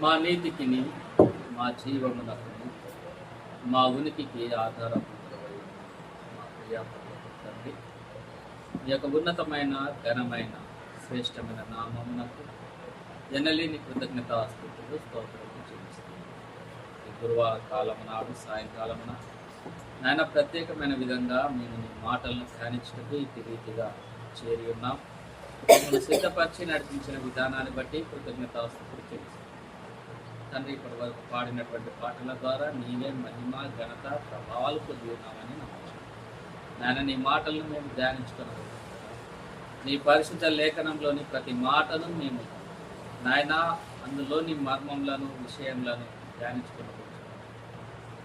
మా నీతికిని మా జీవమునకు మా ఉనికికి ఆధారభూతుడవై మా ప్రియాపరులకు తండ్రి, ఈ యొక్క ఉన్నతమైన ఘనమైన శ్రేష్టమైన నామమునకు ఎనలేని కృతజ్ఞతాస్తుతులు స్తోత్రములు చెల్లిస్తున్నాను. ఈ గురువార కాలం నాడు సాయంకాలమున నాయన ప్రత్యేకమైన విధంగా మేము నీ మాటలను ధ్యానించుటకు ఇటు రీతిగా చేరి ఉన్నాం. మమ్మల్ని సిద్ధపరిచి నడిపించిన విధానాన్ని బట్టి కృతజ్ఞతాస్తుతులు చెల్లిస్తున్నాం. తండ్రి, ఇప్పటి వరకు పాడినటువంటి పాటల ద్వారా నీవే మహిమ ఘనత ప్రభావాలు పొంది ఉన్నామని నమ్ముతున్నాం. నాయన నీ మాటలను మేము ధ్యానించుకున్నాం. నీ పరిశుద్ధ లేఖనంలోని ప్రతి మాటను మేము నాయన అందులోని మర్మంలను విషయంలను ధ్యానించుకున్నాం.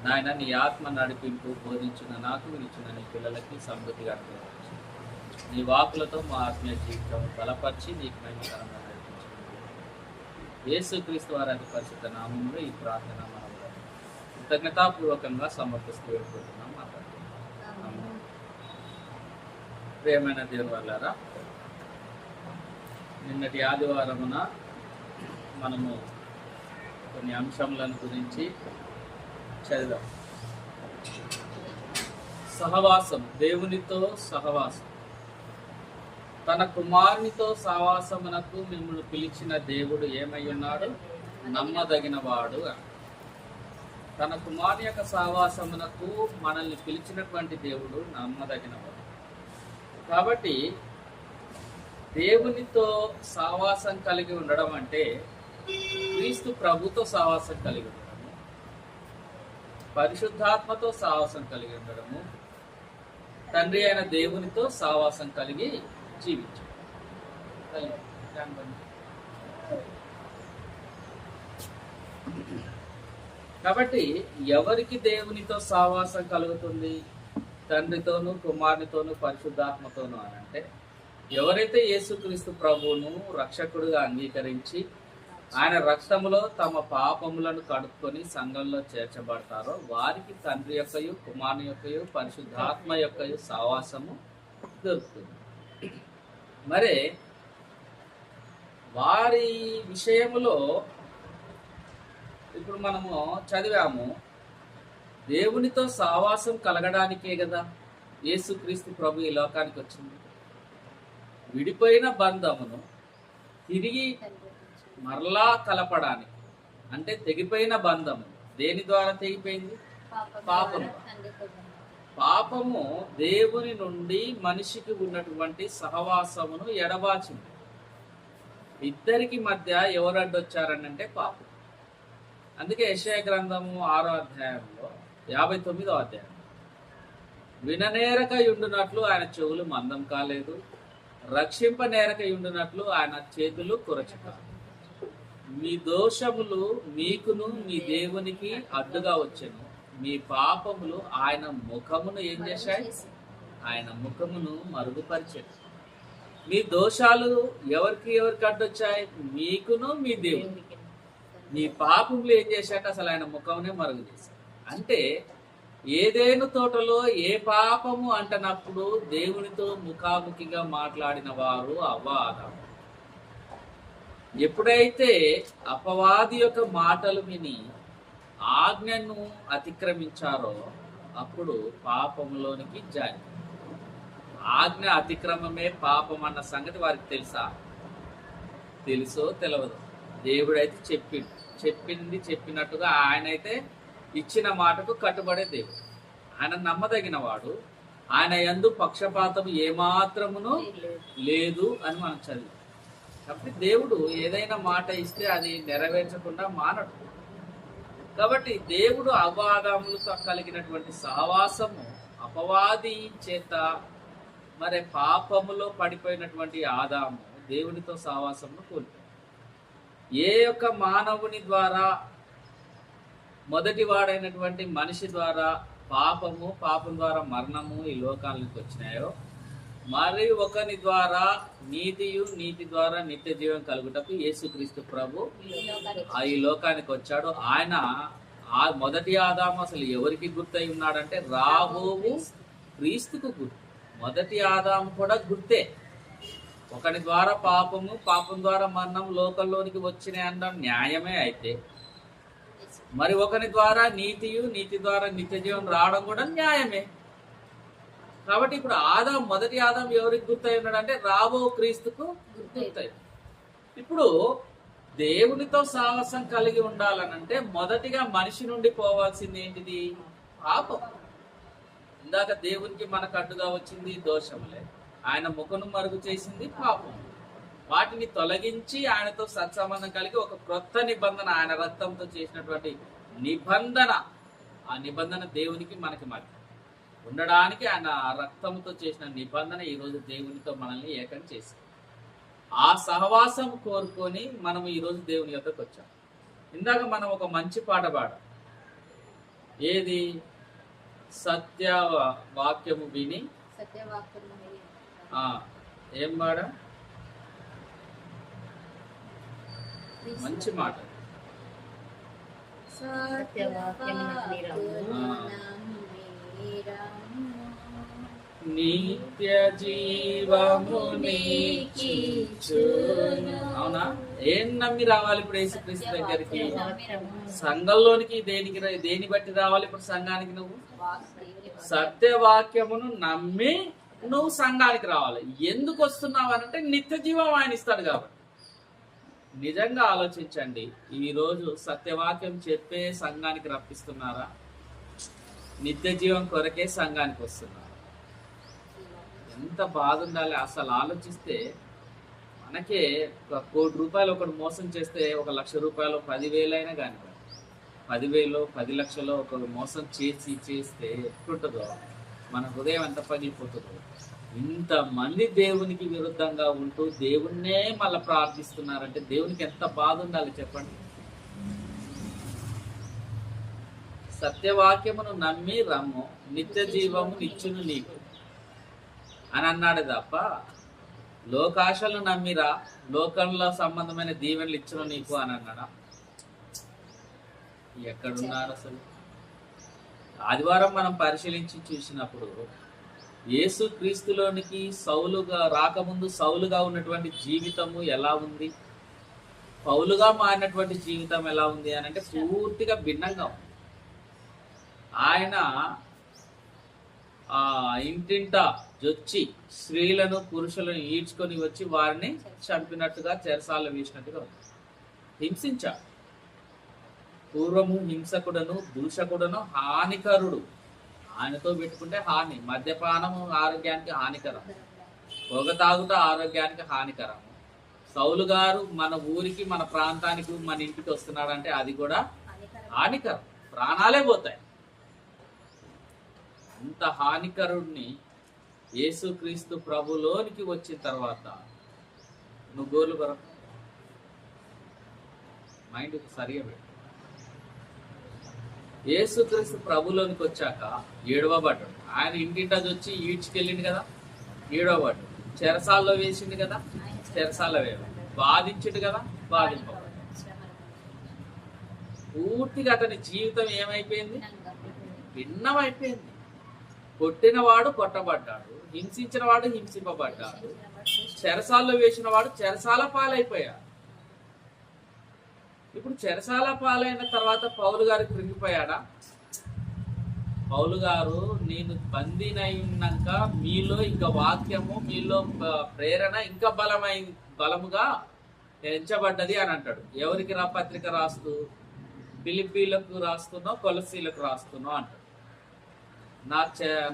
నాయన నీ ఆత్మ నడిపింపు బోధించిన నాకు ఇచ్చిన నీ పిల్లలకి సమృద్ధిగా అనుభవించు. నీ వాకులతో మా ఆత్మీయ జీవితం బలపరిచి నీకు మహిమకరంగా యేసుక్రీస్తు వారి అతి పరిశుద్ధ నామంలో ఈ ప్రార్థన మనం కృతజ్ఞతాపూర్వకంగా సమర్పిస్తూ వెళ్ళిపోతున్నాం. మాట్లాడుతున్నాం. ప్రియమైన దేవుని వల్లారా, నిన్నటి ఆదివారమున మనము కొన్ని అంశములను గురించి చదివాం. సహవాసం, దేవునితో సహవాసం. తన కుమారునితో సహవాసమునకు మిమ్మల్ని పిలిచిన దేవుడు ఏమై ఉన్నాడు? నమ్మదగిన వాడు. తన కుమారుని యొక్క సహవాసమునకు మనల్ని పిలిచినటువంటి దేవుడు నమ్మదగిన వాడు. కాబట్టి దేవునితో సహవాసం కలిగి ఉండడం అంటే క్రీస్తు ప్రభుతో సహవాసం కలిగి ఉండడము, పరిశుద్ధాత్మతో సహవాసం కలిగి ఉండడము, తండ్రి అయిన దేవునితో సహవాసం కలిగి జీవించడం. కాబట్టి ఎవరికి దేవునితో సహవాసం కలుగుతుంది? తండ్రితోనూ కుమారునితోనూ పరిశుద్ధాత్మతోనూ అని అంటే, ఎవరైతే యేసుక్రీస్తు ప్రభువును రక్షకుడుగా అంగీకరించి ఆయన రక్తములో తమ పాపములను కడుక్కొని సంఘంలో చేర్చబడతారో వారికి తండ్రి యొక్కయు కుమారుని యొక్కయు పరిశుద్ధాత్మ యొక్కయు సహవాసము దొరుకుతుంది. మరి వారి విషయములో ఇప్పుడు మనము చదివాము, దేవునితో సహవాసం కలగడానికే కదా యేసుక్రీస్తు ప్రభు ఈ లోకానికి వచ్చింది. విడిపోయిన బంధమును తిరిగి మరలా కలపడానికి, అంటే తెగిపోయిన బంధము దేని ద్వారా తెగిపోయింది? పాపము. పాపము దేవుని నుండి మనిషికి ఉన్నటువంటి సహవాసమును ఎడబాచింది. ఇద్దరికి మధ్య ఎవరు అడ్డొచ్చారనంటే పాపం. అందుకే యెషయా గ్రంథము 6వ అధ్యాయంలో 59వ అధ్యాయం, విననేరక యుండునట్లు ఆయన చెవులు మందం కాలేదు, రక్షింపనేరక యుండునట్లు ఆయన చేతులు కురచక. మీ దోషములు మీకును మీ దేవునికి అడ్డుగా వచ్చెను, మీ పాపములు ఆయన ముఖమును ఏం చేశాయి? ఆయన ముఖమును మరుగుపరిచాయి. మీ దోషాలు ఎవరికి అడ్డొచ్చాయి? మీకును మీ దేవునికి. మీ పాపములు ఏం చేశాక అసలు ఆయన ముఖమునే మరుగు చేశాయి. అంటే ఏదేను తోటలో ఏ పాపము అంటనప్పుడు దేవునితో ముఖాముఖిగా మాట్లాడిన వారు అవ్వ ఆదాము. ఎప్పుడైతే అపవాది యొక్క మాటలు విని ఆజ్ఞను అతిక్రమించారో అప్పుడు పాపంలోనికి జారి. ఆజ్ఞ అతిక్రమమే పాపం అన్న సంగతి వారికి తెలుసా? తెలుసో తెలియదు. దేవుడైతే చెప్పింది చెప్పినట్టుగా ఆయన అయితే ఇచ్చిన మాటకు కట్టుబడే దేవుడు. ఆయన నమ్మదగిన వాడు. ఆయన యందు పక్షపాతం ఏమాత్రమును లేదు అని మనం చదివాం. కాబట్టి దేవుడు ఏదైనా మాట ఇస్తే అది నెరవేర్చకుండా మానడు. కాబట్టి దేవుడు అపవాదములతో కలిగినటువంటి సహవాసము అపవాది చేత మరి పాపములో పడిపోయినటువంటి ఆదాము దేవునితో సహవాసమును కోల్పోయాడు. ఏ యొక్క మానవుని ద్వారా, మొదటి వాడైనటువంటి మనిషి ద్వారా పాపం ద్వారా మరణము ఈ లోకానికి వచ్చినాయో, మరి ఒకని ద్వారా నీతి ద్వారా నిత్య జీవం కలుగుటకు యేసుక్రీస్తు ప్రభు ఈ లోకానికి వచ్చాడు. ఆయన ఆ మొదటి ఆదాము అసలు ఎవరికి గుర్తయి ఉన్నాడంటే రాబోవు క్రీస్తుకు గుర్తు. మొదటి ఆదాము కూడా గుర్తే. ఒకని ద్వారా పాపము, పాపం ద్వారా మరణం లోకంలోనికి వచ్చినాయి అనడం న్యాయమే అయితే, మరి ఒకని ద్వారా నీతియు, నీతి ద్వారా నిత్య జీవం రావడం కూడా న్యాయమే. కాబట్టి ఇప్పుడు మొదటి ఆదాం ఎవరికి గుర్తయి ఉన్నాడు అంటే రాబో క్రీస్తుకు గుర్తయి. ఇప్పుడు దేవునితో సాహసం కలిగి ఉండాలనంటే మొదటిగా మనిషి నుండి పోవాల్సింది ఏంటిది? పాపం. ఇందాక దేవునికి మనకు అడ్డుగా వచ్చింది దోషములే, ఆయన ముఖను మరుగు చేసింది పాపం. వాటిని తొలగించి ఆయనతో సత్సంబంధం కలిగి ఒక క్రొత్త నిబంధన, ఆయన రక్తంతో చేసినటువంటి నిబంధన, ఆ నిబంధన దేవునికి మనకి మధ్య ఉండడానికి ఆయన రక్తంతో చేసిన నిబంధన ఈరోజు దేవునితో మనల్ని ఏకం చేసింది. ఆ సహవాసం కోరుకొని మనం ఈరోజు దేవుని యొద్దకు వచ్చాం. ఇందాక మనం ఒక మంచి పాట పాడాం. ఏది? సత్య వాక్యము విని. ఏం పాడా? మంచి మాట. నిత్య జీవము అవునా? ఏం నమ్మి రావాలి ఇప్పుడు యేసుక్రీస్తు దగ్గరికి? సంఘంలోనికి దేని బట్టి రావాలి ఇప్పుడు సంఘానికి? నువ్వు సత్యవాక్యమును నమ్మి నువ్వు సంఘానికి రావాలి. ఎందుకు వస్తున్నావు అనంటే నిత్య జీవం ఆయన ఇస్తాడు కాబట్టి. నిజంగా ఆలోచించండి, ఈరోజు సత్యవాక్యం చెప్పే సంఘానికి రప్పిస్తున్నారా? నిత్య జీవం కొరకే సంఘానికి వస్తున్నారు. ఎంత బాధ ఉండాలి అసలు ఆలోచిస్తే. మనకే ₹1 కోటి ఒకటి మోసం చేస్తే ₹1,00,000 10,000 అయినా కానీ 10,000 10 లక్షలు ఒకరు మోసం చేస్తే ఎట్లుంటుందో, మన హృదయం ఎంత పగిలిపోతుందో. ఇంతమంది దేవునికి విరుద్ధంగా ఉంటూ దేవుణ్ణే మళ్ళీ ప్రార్థిస్తున్నారంటే దేవునికి ఎంత బాధ ఉండాలి చెప్పండి. సత్యవాక్యమును నమ్మి రమ్ము, నిత్య జీవము నిచ్చును నీకు అని అన్నాడు తప్ప లోకాశలను నమ్మిరా, లోకంలో సంబంధమైన దీవెనలు ఇచ్చును నీకు అని అన్నాడా? ఎక్కడున్నారు అసలు? ఆదివారం మనం పరిశీలించి చూసినప్పుడు యేసు క్రీస్తులోనికి రాకముందు సౌలుగా ఉన్నటువంటి జీవితము ఎలా ఉంది, పౌలుగా మారినటువంటి జీవితం ఎలా ఉంది అని అంటే పూర్తిగా భిన్నంగా ఉంది. ఆయన ఇంటింట జొచ్చి స్త్రీలను పురుషులను ఈడ్చుకొని వచ్చి వారిని చంపినట్టుగా చెరసాల వేసినట్టుగా హింసించాడు. పూర్వము హింసకుడను దూషకుడను హానికరుడు. ఆయనతో పెట్టుకుంటే హాని. మద్యపానము ఆరోగ్యానికి హానికరం, పొగ తాగుట ఆరోగ్యానికి హానికరం. సౌలు గారు మన ఊరికి, మన ప్రాంతానికి, మన ఇంటికి వస్తున్నాడంటే అది కూడా హానికరం, ప్రాణాలే పోతాయి. ఇంత హానికరుడిని యేసుక్రీస్తు ప్రభులోనికి వచ్చిన తర్వాత నువ్వు గోర్లు కొరకు మైండ్ సరిగా పెట్టు. యేసుక్రీస్తు ప్రభులోనికి వచ్చాక ఏడవబడ్డాడు. ఆయన ఇంటింటా వచ్చి ఈడ్చుకెళ్ళింది కదా, ఏడవబడ్డాడు. చెరసాల్లో వేసింది కదా, చెరసాల వేయాలి. బాధించుడు కదా, బాధింపబడ్డాడు. పూర్తిగా అతని జీవితం ఏమైపోయింది? భిన్నమైపోయింది. కొట్టినవాడు కొట్టబడ్డాడు, హింసించిన వాడు హింసింపబడ్డాడు, చెరసాల్లో వేసిన వాడు చెరసాల పాలైపోయాడు. ఇప్పుడు చెరసాల పాలైన తర్వాత పౌలు గారు కృంగిపోయాడా? పౌలు గారు నేను బందీనై ఉన్నాక మీలో ఇంకా వాక్యము, మీలో ప్రేరణ ఇంకా బలముగా ఎంచబడ్డది అని అంటాడు. ఎవరికి పత్రిక రాస్తూ? ఫిలిప్పీలకు రాస్తున్నావు, కొలసీలకు రాస్తున్నావు అంటాడు.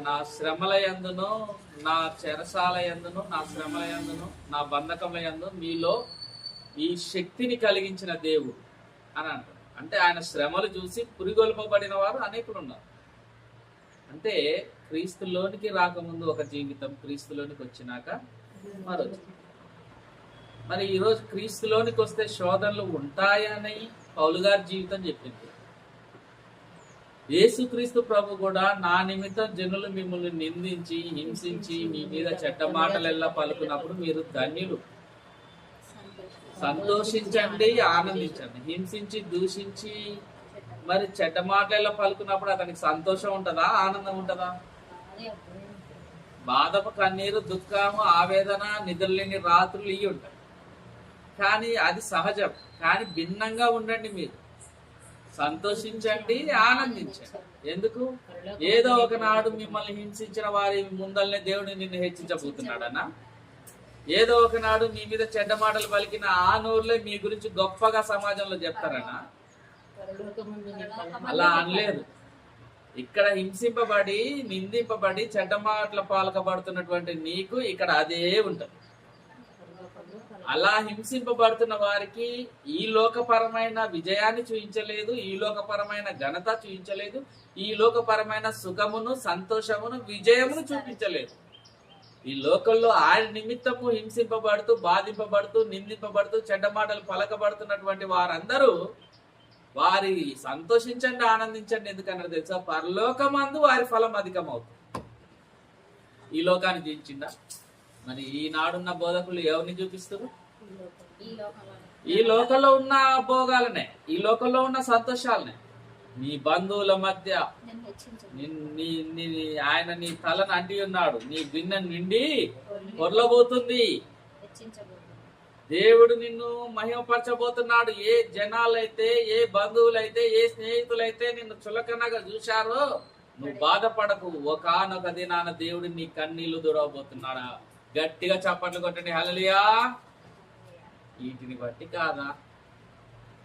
నా శ్రమల యందును, నా చెరసాల యందును, నా శ్రమల యందును, నా బంధకముల యందు మీలో ఈ శక్తిని కలిగించిన దేవుడు అని అంటారు. అంటే ఆయన శ్రమలు చూసి పురిగొల్పబడిన వారు అనేకులు ఉన్నారు. అంటే క్రీస్తులోనికి రాకముందు ఒక జీవితం, క్రీస్తులోనికి వచ్చినాక మరో జీవితం. మరి ఈరోజు క్రీస్తులోనికి వస్తే శోధనలు ఉంటాయని పౌలు గారి జీవితం చెప్పింది. యేసుక్రీస్తు ప్రభు కూడా నా నిమిత్తం జనులు మిమ్మల్ని నిందించి హింసించి మీ మీద చెడ్డ మాటలెల్లా పలుకున్నప్పుడు మీరు ధన్యులు, సంతోషించండి, ఆనందించండి. హింసించి దూషించి మరి చెడ్డ మాటలెల్లా పలుకున్నప్పుడు అతనికి సంతోషం ఉంటుందా, ఆనందం ఉంటుందా? బాధము, కన్నీరు, దుఃఖము, ఆవేదన, నిద్రలేని రాత్రులు ఇవి ఉంటాయి. కానీ అది సహజం. కానీ భిన్నంగా ఉండండి. మీరు సంతోషించండి, ఆనందించండి. ఎందుకు? ఏదో ఒకనాడు మిమ్మల్ని హింసించిన వారి ముందల్నే దేవుడు నిన్ను హెచ్చించబోతున్నాడనా? ఏదో ఒకనాడు మీ మీద చెడ్డ మాటలు పలికిన ఆ నోరులే మీ గురించి గొప్పగా సమాజంలో చెప్తారనా? అలా అనలేదు. ఇక్కడ హింసింపబడి, నిందింపబడి, చెడ్డ మాటల పాలకబడుతున్నటువంటి నీకు ఇక్కడ అదే ఉంటుంది. అలా హింసింపబడుతున్న వారికి ఈ లోకపరమైన విజయాన్ని చూపించలేదు, ఈ లోకపరమైన ఘనత చూపించలేదు, ఈ లోకపరమైన సుఖమును, సంతోషమును, విజయమును చూపించలేదు. ఈ లోకంలో ఆయన నిమిత్తము హింసింపబడుతూ, బాధింపబడుతూ, నిందింపబడుతూ, చెడ్డ మాటలు పలకబడుతున్నటువంటి వారందరూ వారి సంతోషించండి, ఆనందించండి. ఎందుకన్నారు తెలుసా? పరలోకమందు వారి ఫలం అధికమవుతుంది. ఈ లోకాన్ని జీవించిందా? మరి ఈనాడున్న బోధకులు ఎవరిని చూపిస్తారు? ఈ లోకంలో ఉన్న భోగాలనే, ఈ లోకంలో ఉన్న సంతోషాలనే. నీ బంధువుల మధ్య ఆయన నీ తలను అంటి ఉన్నాడు, నీ గిన్నె నిండి పొర్లబోతుంది. దేవుడు నిన్ను మహిమపరచబోతున్నాడు. ఏ జనాలైతే, ఏ బంధువులైతే, ఏ స్నేహితులైతే నిన్ను చులకనగా చూశారో నువ్వు బాధపడకు. ఒకానొక దినాన దేవుడు నీ కన్నీళ్లు దుడవబోతున్నాడా? గట్టిగా చప్పట్లు కొట్టండి, హల్లెలూయా. వీటిని బట్టి కాదా?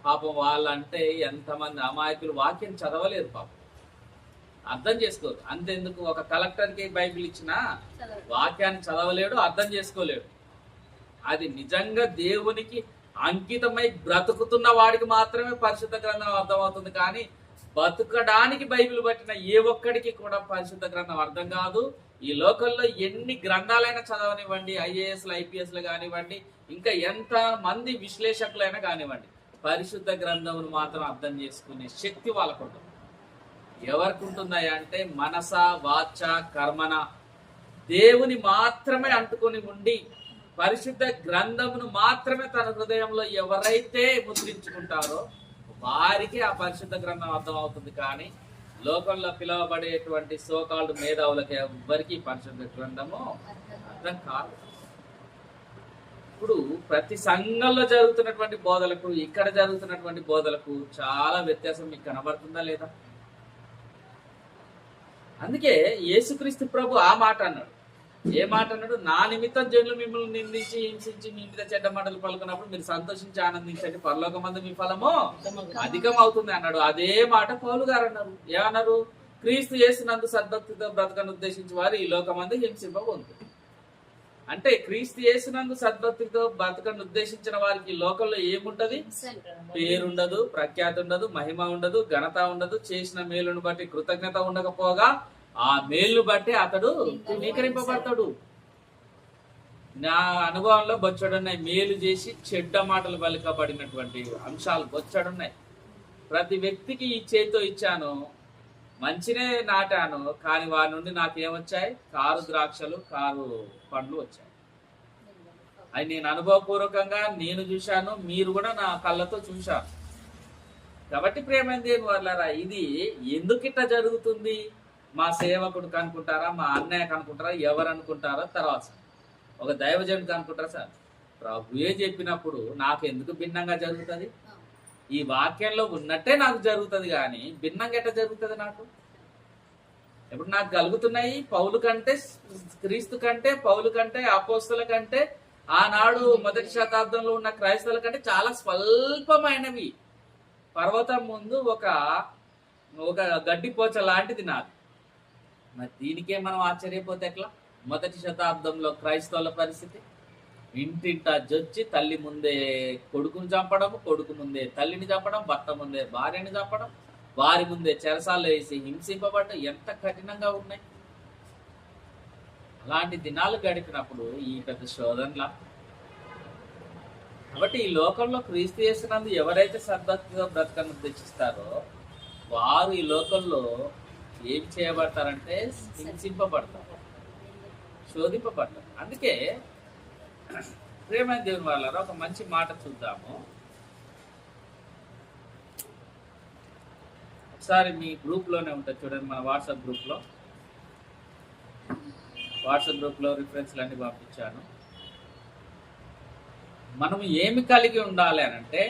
పాపం వాళ్ళంటే ఎంతమంది అమాయకులు వాక్యం చదవలేదు, పాపం అర్థం చేసుకోరు. అంతెందుకు, ఒక కలెక్టర్కి బైబిల్ ఇచ్చినా వాక్యాన్ని చదవలేడు, అర్థం చేసుకోలేడు. అది నిజంగా దేవునికి అంకితమై బ్రతుకుతున్న వాడికి మాత్రమే పరిశుద్ధ గ్రంథం అర్థమవుతుంది. కానీ బతుకడానికి బైబిల్ పట్టిన ఏ ఒక్కడికి కూడా పరిశుద్ధ గ్రంథం అర్థం కాదు. ఈ లోకల్లో ఎన్ని గ్రంథాలైనా చదవనివ్వండి, ఐఏఎస్లు, ఐపీఎస్లు కానివ్వండి, ఇంకా ఎంత మంది విశ్లేషకులైనా కానివ్వండి, పరిశుద్ధ గ్రంథమును మాత్రం అర్థం చేసుకునే శక్తి వాళ్ళకు ఉంటుంది. ఎవరికి ఉంటున్నాయి అంటే మనస, వాచ, కర్మన దేవుని మాత్రమే అంటుకొని ఉండి పరిశుద్ధ గ్రంథమును మాత్రమే తన హృదయంలో ఎవరైతే ముద్రించుకుంటారో వారికి ఆ పరిశుద్ధ గ్రంథం అర్థం అవుతుంది. కానీ లోకంలో పిలువబడేటువంటి సోకాల్డ్ మేధావులకి ఎవరికి పరిశుద్ధ గ్రంథము అర్థం కాదు. ఇప్పుడు ప్రతి సంఘంలో జరుగుతున్నటువంటి బోధలకు, ఇక్కడ జరుగుతున్నటువంటి బోధలకు చాలా వ్యత్యాసం మీకు కనబడుతుందా లేదా? అందుకే యేసుక్రీస్తు ప్రభు ఆ మాట అన్నాడు. ఏ మాట అన్నాడు? నా నిమిత్తం జనులు మిమ్మల్ని నిందించి, హింసించి, మీ మీద చెడ్డ మాటలు పలుకున్నప్పుడు మీరు సంతోషించి ఆనందించండి, పరలోకమందు మీ ఫలము అధికం అవుతుంది అన్నాడు. అదే మాట పౌలు గారు అన్నారు. ఏమన్నారు? క్రీస్తు యేసునందు సద్భక్తితో బ్రతకను ఉద్దేశించి వారు ఈ లోకమందు హింసింపబోతుంది. అంటే క్రీస్తు యేసునందు సద్భక్తితో బ్రతకను ఉద్దేశించిన వారికి ఈ లోకంలో ఏముంటది? పేరుండదు, ప్రఖ్యాతి ఉండదు, మహిమ ఉండదు, ఘనత ఉండదు. చేసిన మేలును బట్టి కృతజ్ఞత ఉండకపోగా ఆ మేలు బట్టి అతడు ధృవీకరింపబడతాడు. నా అనుభవంలో బొచ్చడున్నాయి. మేలు చేసి చెడ్డ మాటలు పలుకబడినటువంటి అంశాలు బొచ్చడున్నాయి. ప్రతి వ్యక్తికి ఈ చేతితో ఇచ్చాను, మంచినే నాటాను, కానీ వారి నుండి నాకేమొచ్చాయి? కారు ద్రాక్షలు, కారు పండ్లు వచ్చాయి. అది నేను అనుభవపూర్వకంగా నేను చూశాను, మీరు కూడా నా కళ్ళతో చూశాను. కాబట్టి ప్రేమైన దేవుని వాళ్ళారా, ఇది ఎందుకు ఇట్లా జరుగుతుంది? మా సేవకుడికి అనుకుంటారా, మా అన్నయ్యకు అనుకుంటారా, ఎవరు అనుకుంటారో తర్వాత, ఒక దైవజనుడికి అనుకుంటారా? సార్ ప్రభుయే చెప్పినప్పుడు నాకు ఎందుకు భిన్నంగా జరుగుతుంది? ఈ వాక్యంలో ఉన్నట్టే నాకు జరుగుతుంది, కానీ భిన్నంగా ఎట్లా జరుగుతుంది నాకు? ఇప్పుడు నాకు కలుగుతున్నాయి పౌలు కంటే, క్రీస్తు కంటే, పౌలు కంటే, అపోస్తల కంటే, ఆనాడు మొదటి శతాబ్దంలో ఉన్న క్రైస్తవుల కంటే చాలా స్వల్పమైనవి. పర్వతం ముందు ఒక గడ్డిపోచ లాంటిది నాది. మరి దీనికే మనం ఆశ్చర్యపోతే ఎట్లా? మొదటి శతాబ్దంలో క్రైస్తవుల పరిస్థితి, ఇంటింట జొచ్చి తల్లి ముందే కొడుకుని చంపడం, కొడుకు ముందే తల్లిని చంపడం, భర్త ముందే భార్యని చంపడం, వారి ముందే చెరసాల్లో వేసి హింసింపబడ్డం ఎంత కఠినంగా ఉన్నాయి. అలాంటి దినాలు గడిపినప్పుడు ఈ పెద్ద శోధనలా. కాబట్టి ఈ లోకంలో క్రీస్తు యేసునందు ఎవరైతే సద్భక్తిగా బ్రతకను ఉద్దేశిస్తారో వారు ఈ లోకంలో ఏం చేయబడతారంటే హింసింపబడతారు, శోధింపబడతారు. అందుకే ప్రేమైన దేవుని వాళ్ళారా, ఒక మంచి మాట చూద్దాము. ఒకసారి మీ గ్రూప్ లోనే ఉంటుంది చూడండి, మన వాట్సాప్ గ్రూప్ లో వాట్సాప్ గ్రూప్లో రిఫరెన్స్లు అన్ని పంపించాను. మనం ఏమి కలిగి ఉండాలి అనంటే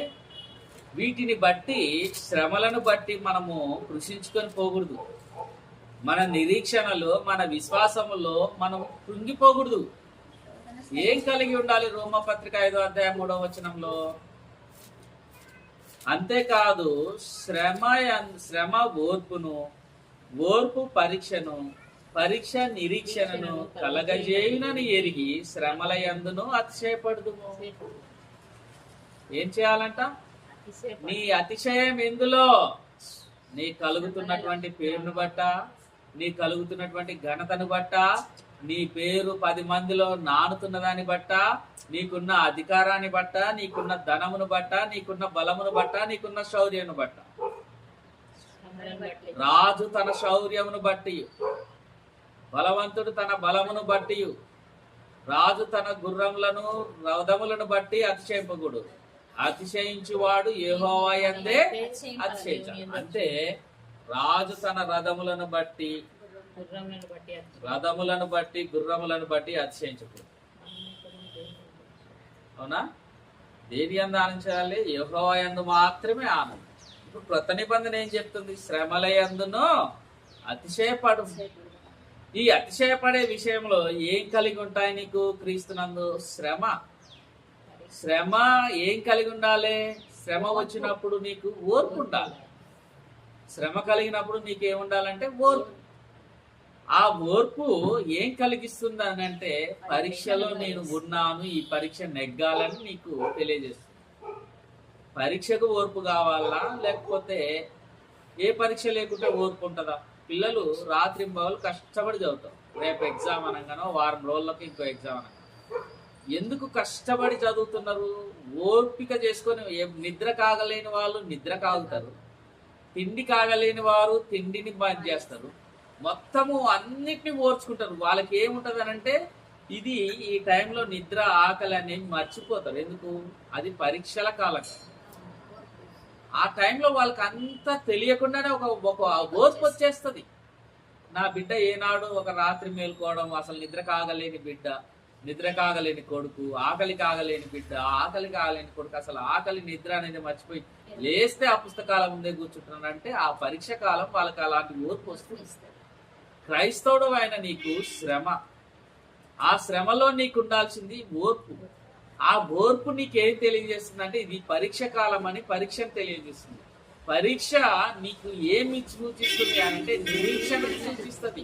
వీటిని బట్టి, శ్రమలను బట్టి మనము కృషించుకొని పోకూడదు. మన నిరీక్షణలో, మన విశ్వాసములో మనం కృంగిపోకూడదు. ఏం కలిగి ఉండాలి? రోమపత్రిక 5:3 అంతేకాదు, శ్రమ ఓర్పును, ఓర్పు పరీక్షను, పరీక్ష నిరీక్షణను కలగజేయునని ఎరిగి శ్రమల యందును అతిశయపడుదుము. ఏం చేయాలంట? నీ అతిశయం ఎందులో? నీ కలుగుతున్నటువంటి పేరును బట్ట, నీ కలుగుతున్నటువంటి ఘనతను బట్ట, నీ పేరు 10 మందిలో నానుతున్న దాన్ని బట్ట, నీకున్న అధికారాన్ని బట్ట, నీకున్న ధనమును బట్ట, నీకున్న బలమును బట్ట, నీకున్న శౌర్యమును బట్ట. రాజు తన శౌర్యమును బట్టి, బలవంతుడు తన బలమును బట్టి, రాజు తన గుర్రములను రథములను బట్టి అతిశయింపకూడదు. అతిశయించువాడు యెహోవా యందే అతిశయించాలి. అంటే రాజు తన రథములను బట్టి, గుర్రములను బట్టి అతిశయించకూడదు. అవునా? దేని యందు ఆనందించాలి? యెహోవా యందు మాత్రమే ఆనందం. ఇప్పుడు కొత్త నిబంధన ఏం చెప్తుంది? శ్రమల యందును అతిశయపడు. ఈ అతిశయపడే విషయంలో ఏం కలిగి ఉంటాయి నీకు? క్రీస్తునందు శ్రమ ఏం కలిగి ఉండాలి? శ్రమ వచ్చినప్పుడు నీకు ఓర్పు ఉండాలి. శ్రమ కలిగినప్పుడు నీకు ఏముండాలంటే ఓర్పు. ఆ ఓర్పు ఏం కలిగిస్తుంది అని అంటే, పరీక్షలో నేను ఉన్నాను, ఈ పరీక్ష నెగ్గాలని నీకు తెలియజేస్తుంది. పరీక్షకు ఓర్పు కావాలా? లేకపోతే ఏ పరీక్ష లేకుంటే ఓర్పు ఉంటుందా? పిల్లలు రాత్రింబవలు కష్టపడి చదువుతారు. రేపు ఎగ్జామ్ అనగానో వారం రోజులకి ఇంకో ఎగ్జామ్ అనగా ఎందుకు కష్టపడి చదువుతున్నారు? ఓర్పిక చేసుకొని. నిద్ర కాగలేని వాళ్ళు నిద్ర కాగుతారు, తిండి కాగలేని వారు తిండిని బంద్ చేస్తారు, మొత్తము అన్నిటిని ఓర్చుకుంటారు. వాళ్ళకి ఏముంటది అనంటే, ఇది ఈ టైంలో నిద్ర, ఆకలి అనేవి మర్చిపోతారు. ఎందుకు? అది పరీక్షల కాలం. ఆ టైంలో వాళ్ళకి అంతా తెలియకుండానే ఒక ఓర్పు వచ్చేస్తుంది. నా బిడ్డ ఏనాడు ఒక రాత్రి మేలుకోవడం, అసలు నిద్ర కాగలేని బిడ్డ, నిద్ర కాగలేని కొడుకు, ఆకలి కాగలేని బిడ్డ, ఆకలి కాగలేని కొడుకు, అసలు ఆకలి నిద్ర అనేది మర్చిపోయి లేస్తే ఆ పుస్తకాల ముందే కూర్చుంటున్నాడంటే ఆ పరీక్ష కాలం వాళ్ళకి అలాంటి ఓర్పు వస్తుంది. క్రైస్తవుడు అయిన నీకు శ్రమ, ఆ శ్రమలో నీకు ఉండాల్సింది ఓర్పు. ఆ ఓర్పు నీకేం తెలియజేస్తుంది అంటే, ఇది పరీక్ష కాలం అని పరీక్షను తెలియజేస్తుంది. పరీక్ష నీకు ఏమి సూచిస్తుంది అంటే నిరీక్షణ సూచిస్తుంది.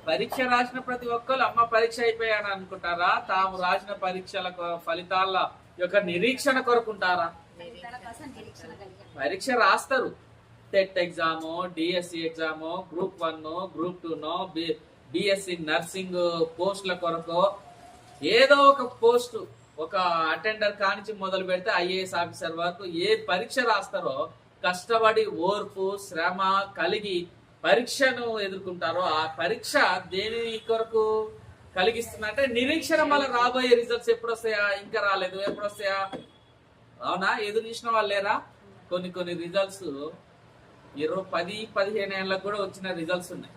పరీక్ష రాసిన ప్రతి ఒక్కరు అమ్మ పరీక్ష అయిపోయాను అనుకుంటారా? తాము రాసిన పరీక్షల ఫలితాల యొక్క నిరీక్షణ కొరకుంటారా? పరీక్ష రాస్తారు. TET exam, DSC exam, group 1, group 2, BSc nursing పోస్టుల కొరకు ఏదో ఒక పోస్ట్, ఒక అటెండర్ కానించి మొదలు పెడితే ఐఏఎస్ ఆఫీసర్ వరకు ఏ పరీక్ష రాస్తారో కష్టపడి ఓర్పు, శ్రమ కలిగి పరీక్షను ఎదుర్కొంటారో ఆ పరీక్ష దేని కొరకు కలిగిస్తుందంటే నిరీక్షణ. మళ్ళీ రాబోయే రిజల్ట్స్ ఎప్పుడు వస్తాయా? ఇంకా రాలేదు, ఎప్పుడు వస్తాయా? అవునా? ఎదురు చూసిన వాళ్ళు లేరా? కొన్ని రిజల్ట్స్ 10-15 ఏళ్ళకు కూడా వచ్చిన రిజల్ట్స్ ఉన్నాయి.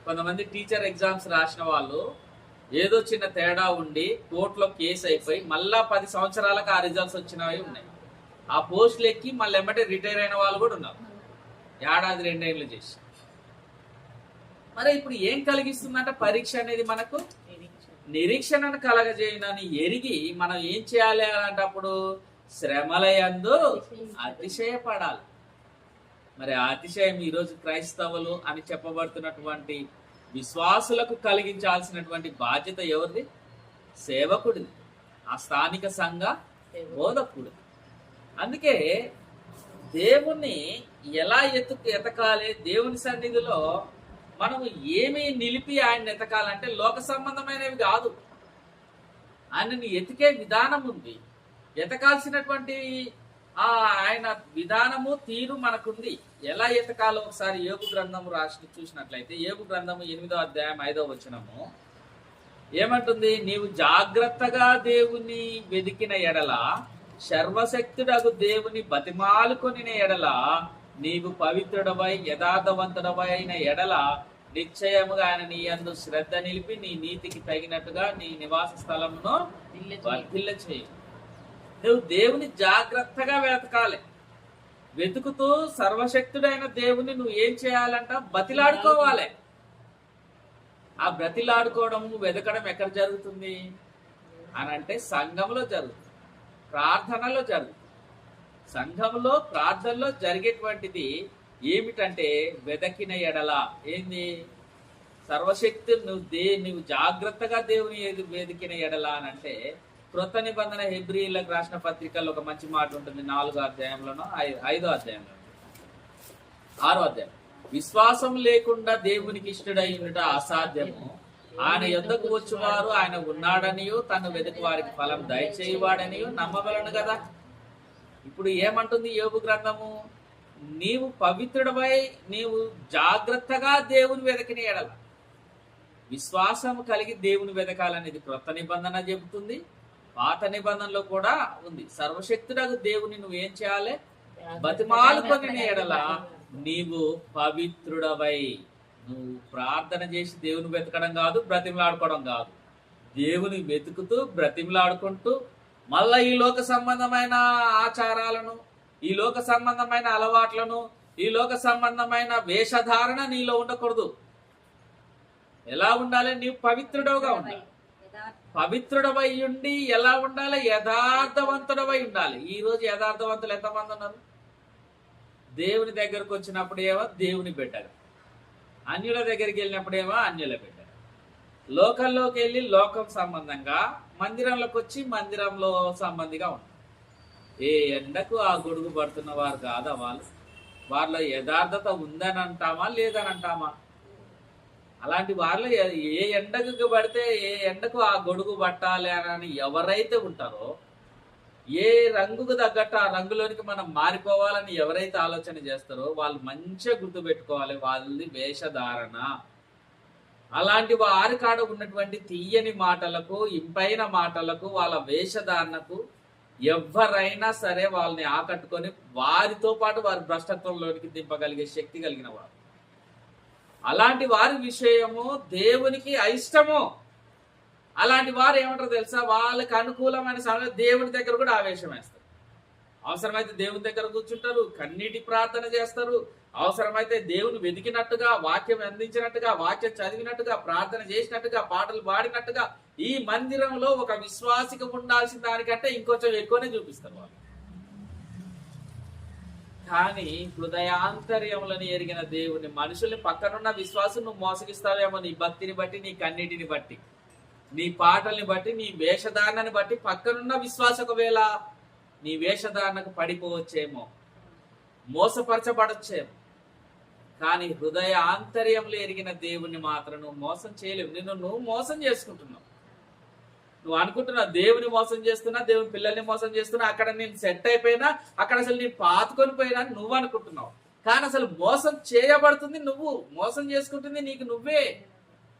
కొంతమంది టీచర్ ఎగ్జామ్స్ రాసిన వాళ్ళు ఏదో చిన్న తేడా ఉండి కోర్టులో కేసు అయిపోయి మళ్ళా 10 సంవత్సరాలకు ఆ రిజల్ట్స్ వచ్చినవి ఉన్నాయి. ఆ పోస్టులు ఎక్కి మళ్ళీ ఎమ్మటే రిటైర్ అయిన వాళ్ళు కూడా ఉన్నారు, 1-2 ఏళ్ళు చేసి. మరి ఇప్పుడు ఏం కలిగిస్తుందంటే పరీక్ష అనేది మనకు నిరీక్షణను కలగజేయనని ఎరిగి మనం ఏం చేయాలి అలాంటప్పుడు? శ్రమల యందు అతిశయపడాలి. మరి ఆ అతిశయం ఈరోజు క్రైస్తవులు అని చెప్పబడుతున్నటువంటి విశ్వాసులకు కలిగించాల్సినటువంటి బాధ్యత ఎవరిది? సేవకుడిది, ఆ స్థానిక సంఘ బోధకుడు. అందుకే దేవుణ్ణి ఎలా ఎతకాలి? దేవుని సన్నిధిలో మనము ఏమి నిలిపి ఆయన ఎతకాలంటే లోక సంబంధమైనవి కాదు. ఆయనని ఎతికే విధానం ఉంది. ఎతకాల్సినటువంటి ఆయన విధానము, తీరు మనకుంది. ఎలా ఎతకాలో ఒకసారి యోబు గ్రంథము రాసి చూసినట్లయితే, యోబు గ్రంథము 8వ అధ్యాయం 5వ వచనము ఏమంటుంది? నీవు జాగ్రత్తగా దేవుని వెదికిన ఎడల, సర్వశక్తుడగు దేవుని బతిమాలుకొనిన ఎడల, నీవు పవిత్రుడవై యథార్థవంతుడవైన ఎడల నిశ్చయముగా ఆయన నీ యందు శ్రద్ధ నిలిపి నీ నీతికి తగినట్టుగా నీ నివాస స్థలమును వర్ధిల్ల చేయి. నువ్వు దేవుని జాగ్రత్తగా వెతకాలి. వెతుకుతూ సర్వశక్తుడైన దేవుని నువ్వు ఏం చేయాలంట? బతిలాడుకోవాలి. ఆ బ్రతిలాడుకోవడం వెతకడం ఎక్కడ జరుగుతుంది అని అంటే సంఘంలో జరుగుతుంది, ప్రార్థనలో జరుగుతుంది. సంఘంలో ప్రార్థనలో జరిగేటువంటిది ఏమిటంటే వెదకిన ఎడల ఏంది? సర్వశక్తి నువ్వు జాగ్రత్తగా దేవుని వెదికిన ఎడల అని అంటే క్రొత్త నిబంధన హెబ్రీయులకు రాసిన పత్రికల్లో ఒక మంచి మాట ఉంటుంది. 4వ అధ్యాయంలోనో 5వ అధ్యాయంలో 6వ అధ్యాయం. విశ్వాసం లేకుండా దేవునికి ఇష్టడై ఉండట అసాధ్యము. ఆయన యొద్దకు వచ్చువారు ఆయన ఉన్నాడనియో తను వెతుకు వారికి ఫలం దయచేయవాడనియో నమ్మవలను కదా. ఇప్పుడు ఏమంటుంది యోబు గ్రంథము? నీవు పవిత్రుడవై నీవు జాగ్రత్తగా దేవుని వెదకిన ఎడల, విశ్వాసం కలిగి దేవుని వెదకాలనేది క్రొత్త నిబంధన చెబుతుంది, పాత నిబంధనలో కూడా ఉంది. సర్వశక్తుడకు దేవుని నువ్వు ఏం చేయాలి? బతిమాలుకొని ఎడల నీవు పవిత్రుడవై. నువ్వు ప్రార్థన చేసి దేవుని వెతకడం కాదు, బ్రతిమలాడుకోవడం కాదు. దేవుని వెతుకుతూ బ్రతిమలాడుకుంటూ మళ్ళా ఈ లోక సంబంధమైన ఆచారాలను, ఈ లోక సంబంధమైన అలవాట్లను, ఈ లోక సంబంధమైన వేషధారణ నీలో ఉండకూడదు. ఎలా ఉండాలి? నీవు పవిత్రుడవుగా ఉండాలి. పవిత్రుడవై ఉండి ఎలా ఉండాలి? యథార్థవంతుడవై ఉండాలి. ఈ రోజు యథార్థవంతులు ఎంతమంది ఉన్నారు? దేవుని దగ్గరకు వచ్చినప్పుడు ఏమో దేవుని బిడ్డగా, అన్యుల దగ్గరికి వెళ్ళినప్పుడేమో అన్యుల బిడ్డ, లోకంలోకి వెళ్ళి లోకం సంబంధంగా, మందిరంలోకి వచ్చి మందిరంలో సంబంధిగా ఉంటారు. ఏ ఎండకు ఆ గొడుగు పడుతున్న వారు కాదా వాళ్ళు? వాళ్ళ యథార్థత ఉందని అంటామా లేదని అంటామా? అలాంటి వాళ్ళు ఏ ఎండకు పడితే ఏ ఎండకు ఆ గొడుగు పట్టాలి అని ఎవరైతే ఉంటారో, ఏ రంగుకు తగ్గట్టు ఆ రంగులోనికి మనం మారిపోవాలని ఎవరైతే ఆలోచన చేస్తారో వాళ్ళు మంచిగా గుర్తుపెట్టుకోవాలి వాళ్ళది వేషధారణ. అలాంటి వారి కాడ ఉన్నటువంటి తీయని మాటలకు, ఇంపైన మాటలకు, వాళ్ళ వేషధారణకు ఎవరైనా సరే వాళ్ళని ఆకట్టుకొని వారితో పాటు వారి భ్రష్టత్వంలోనికి దింపగలిగే శక్తి కలిగిన వారు. అలాంటి వారి విషయము దేవునికి అయిష్టము. అలాంటి వారు ఏమంటారు తెలుసా? వాళ్ళకి అనుకూలమైన సమయంలో దేవుని దగ్గర కూడా ఆవేశం వేస్తారు. అవసరమైతే దేవుని దగ్గర కూర్చుంటారు, కన్నీటి ప్రార్థన చేస్తారు. అవసరమైతే దేవుని వెతికినట్టుగా, వాక్యం అందించినట్టుగా, వాక్యం చదివినట్టుగా, ప్రార్థన చేసినట్టుగా, పాటలు పాడినట్టుగా ఈ మందిరంలో ఒక విశ్వాసికి ఉండాల్సిన దానికంటే ఇంకొంచెం ఎక్కువనే చూపిస్తారు వాళ్ళు. కానీ హృదయాంతర్యములను ఎరిగిన దేవుని మనుషుల్ని, పక్కనున్న విశ్వాసం నువ్వు మోసగిస్తావేమో నీ భక్తిని బట్టి, నీ కన్నీటిని బట్టి, నీ పాటల్ని బట్టి, నీ వేషధారణని బట్టి పక్కనున్న విశ్వాస ఒకవేళ నీ వేషధారణకు పడిపోవచ్చేమో, మోసపరచబడచ్చేమో. కానీ హృదయ ఆంతర్యంలో ఎరిగిన దేవుణ్ణి మాత్రం నువ్వు మోసం చేయలేవు. నువ్వు మోసం చేసుకుంటున్నావు. నువ్వు అనుకుంటున్నావు దేవుని మోసం చేస్తున్నా, దేవుని పిల్లల్ని మోసం చేస్తున్నా, అక్కడ నేను సెట్ అయిపోయినా, అక్కడ అసలు నేను పాతుకొని పోయినా అని నువ్వు అనుకుంటున్నావు. కానీ అసలు మోసం చేయబడుతుంది నువ్వు, మోసం చేసుకుంటుంది నీకు నువ్వే.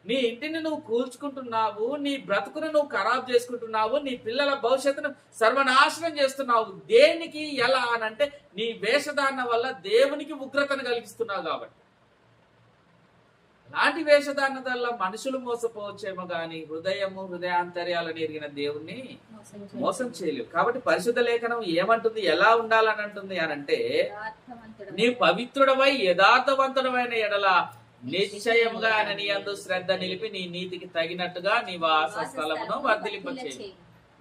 నీ ఇంటిని నువ్వు కూల్చుకుంటున్నావు, నీ బ్రతుకును నువ్వు ఖరాబ్ చేసుకుంటున్నావు, నీ పిల్లల భవిష్యత్తును సర్వనాశనం చేస్తున్నావు. దేనికి ఎలా అనంటే నీ వేషధారణ వల్ల దేవునికి ఉగ్రతను కలిగిస్తున్నావు. కాబట్టి అలాంటి వేషధారణ వల్ల మనుషులు మోసపోవచ్చేమో కానీ హృదయాంతర్యాలను ఎరిగిన దేవుణ్ణి మోసం చేయలేవు. కాబట్టి పరిశుద్ధ లేఖనం ఏమంటుంది? ఎలా ఉండాలని అంటుంది అనంటే, నీ పవిత్రుడవై యథార్థవంతుడమైన ఎడల నిశ్చయముగా ఆయన నీ యందు శ్రద్ధ నిలిపి నీ నీతికి తగినట్టుగా నివాస స్థలమును వర్ధిలింపచేయి.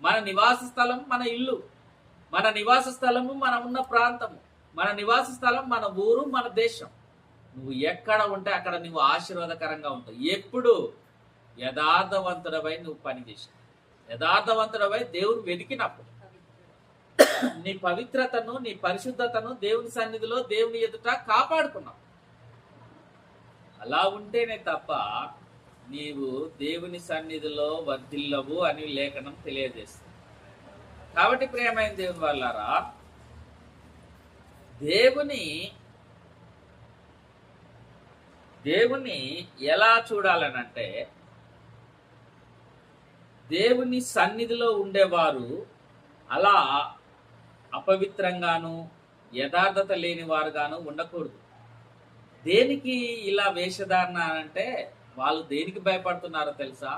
మన నివాస స్థలం మన ఇల్లు, మన నివాస స్థలము మన ఉన్న ప్రాంతము, మన నివాస స్థలం మన ఊరు, మన దేశం. నువ్వు ఎక్కడ ఉంటే అక్కడ నువ్వు ఆశీర్వాదకరంగా ఉంటావు. ఎప్పుడు యథార్థవంతుడవై నువ్వు పనిచేసి, యథార్థవంతుడవై దేవుని వెతికినప్పుడు నీ పవిత్రతను, నీ పరిశుద్ధతను దేవుని సన్నిధిలో, దేవుని ఎదుట కాపాడుకున్నావు. అలా ఉంటేనే తప్ప నీవు దేవుని సన్నిధిలో వర్ధిల్లవు అని లేఖనం తెలియజేస్తుంది. కాబట్టి ప్రియమైన దేవుని వాళ్ళారా, దేవుని ఎలా చూడాలనంటే, దేవుని సన్నిధిలో ఉండేవారు అలా అపవిత్రంగాను యథార్థత లేని వారుగాను ఉండకూడదు. దేనికి ఇలా వేషధారణ అంటే వాళ్ళు దేనికి భయపడుతున్నారో తెలుసా?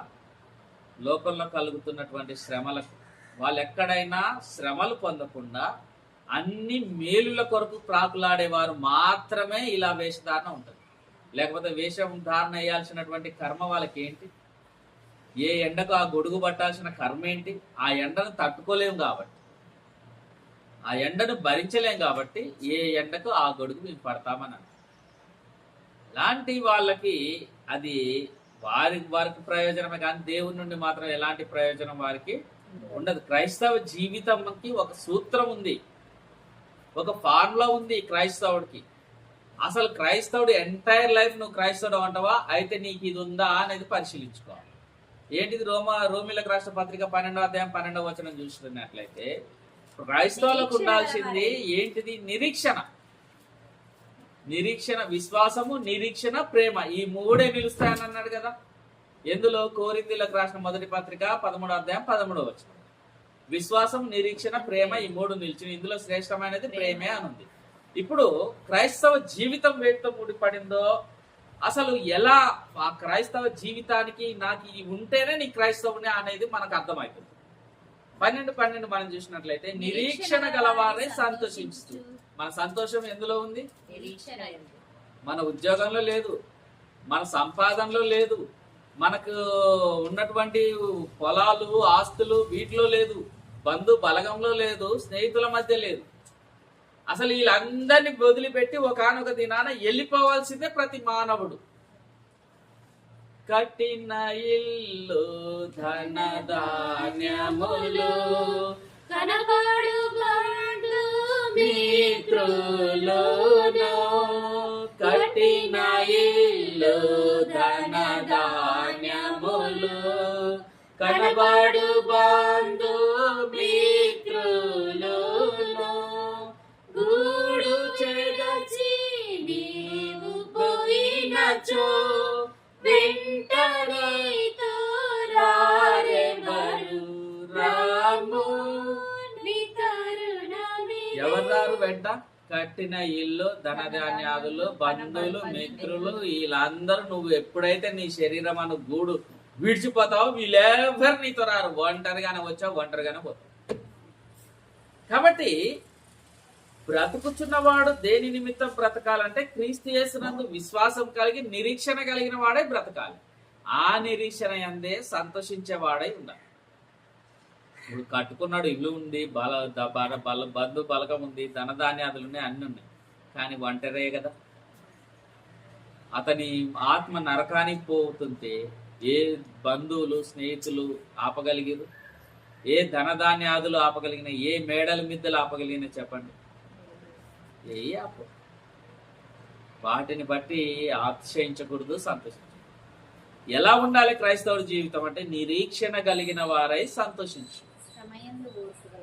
లోకంలో కలుగుతున్నటువంటి శ్రమలకు. వాళ్ళు ఎక్కడైనా శ్రమలు పొందకుండా అన్ని మేలుల కొరకు ప్రాకులాడేవారు మాత్రమే ఇలా వేషధారణ ఉంటుంది. లేకపోతే వేషధారణ వేయాల్సినటువంటి కర్మ వాళ్ళకి ఏంటి? ఏ ఎండకు ఆ గొడుగు పట్టాల్సిన కర్మ ఏంటి? ఆ ఎండను తట్టుకోలేము కాబట్టి, ఆ ఎండను భరించలేం కాబట్టి ఏ ఎండకు ఆ గొడుగు మేము పడతామని. ఇలాంటి వాళ్ళకి అది వారికి ప్రయోజనమే కానీ దేవుని నుండి మాత్రం ఎలాంటి ప్రయోజనం వారికి ఉండదు. క్రైస్తవ జీవితంకి ఒక సూత్రం ఉంది, ఒక ఫార్ములా ఉంది క్రైస్తవుడికి. అసలు క్రైస్తవుడు ఎంటైర్ లైఫ్ నువ్వు క్రైస్తవుడు అంటావా? అయితే నీకు ఇది ఉందా అనేది పరిశీలించుకోవాలి. ఏంటిది? రోమిలకు రాష్ట్ర పత్రిక 12వ అధ్యాయం 12వ వచనం చూస్తున్నట్లయితే క్రైస్తవులకు ఉండాల్సింది ఏంటిది? నిరీక్షణ. నిరీక్షణ, విశ్వాసము, నిరీక్షణ, ప్రేమ, ఈ మూడే నిలుస్తాయని అన్నాడు కదా. ఎందులో? కొరింథీయులకు రాసిన మొదటి పత్రిక 13వ అధ్యాయం 13వ వచనం. విశ్వాసం, నిరీక్షణ, ప్రేమ, ఈ మూడు నిలిచిన. ఇందులో శ్రేష్టమైనది ప్రేమే అని ఉంది. ఇప్పుడు క్రైస్తవ జీవితం వేటితో ముడిపడిందో, అసలు ఎలా ఆ క్రైస్తవ జీవితానికి నాకు ఇది ఉంటేనే నీ క్రైస్తవుని అనేది మనకు అర్థమవుతుంది. 12 మనం చూసినట్లయితే నిరీక్షణ గలవారే సంతోషించు. మన సంతోషం ఎందులో ఉంది? మన ఉద్యోగంలో లేదు, మన సంపాదనలో లేదు, మనకు ఉన్నటువంటి పొలాలు ఆస్తులు వీటిలో లేదు, బంధు బలగంలో లేదు, స్నేహితుల మధ్య లేదు. అసలు వీళ్ళందరినీ వదిలిపెట్టి ఒకానొక దినాన వెళ్ళిపోవాల్సిందే ప్రతి మానవుడు. కట్టిన ఇల్లు, ధన ధాన్యములు, కనబడు బంధు మిత్రులు, కట్టిన ఇల్లు, ధన ధాన్యములు, కనబడు బంధు మిత్రులు, గూడు చెదచి నీవు పోయినచో వెంటనే ఎవరు వెంట? కట్టిన ఇల్లు, ధనధాన్యాదులు, బంధువులు, మిత్రులు, వీళ్ళందరూ నువ్వు ఎప్పుడైతే నీ శరీరం అను గూడు విడిచిపోతావో వీళ్ళెవరు నీతో రారు. ఒంటరిగానే వచ్చావు, ఒంటరిగానే పోతావు. కాబట్టి బ్రతుకుచున్నవాడు దేని నిమిత్తం బ్రతకాలంటే క్రీస్తు యేసునందు విశ్వాసం కలిగి నిరీక్షణ కలిగిన వాడే బ్రతకాలి. ఆ నిరీక్షణ యందే సంతోషించేవాడై ఉండాలి. ఇప్పుడు కట్టుకున్నాడు, ఇల్లు ఉంది, బంధు బలకం ఉంది, ధనధాన్యాదులు ఉన్నాయి, అన్ని ఉన్నాయి, కానీ ఒంటరే కదా. అతని ఆత్మ నరకానికి పోతుంటే ఏ బంధువులు స్నేహితులు ఆపగలిగారు? ఏ ధనధాన్యాదులు ఆపగలిగిన? ఏ మేడల మిద్దలు ఆపగలిగిన? చెప్పండి. ఏ ఆప. వాటిని బట్టి అతిశయించకూడదు, సంతోషించకూడదు. ఎలా ఉండాలి క్రైస్తవుడి జీవితం అంటే నిరీక్షణ కలిగిన వారై సంతోషించు.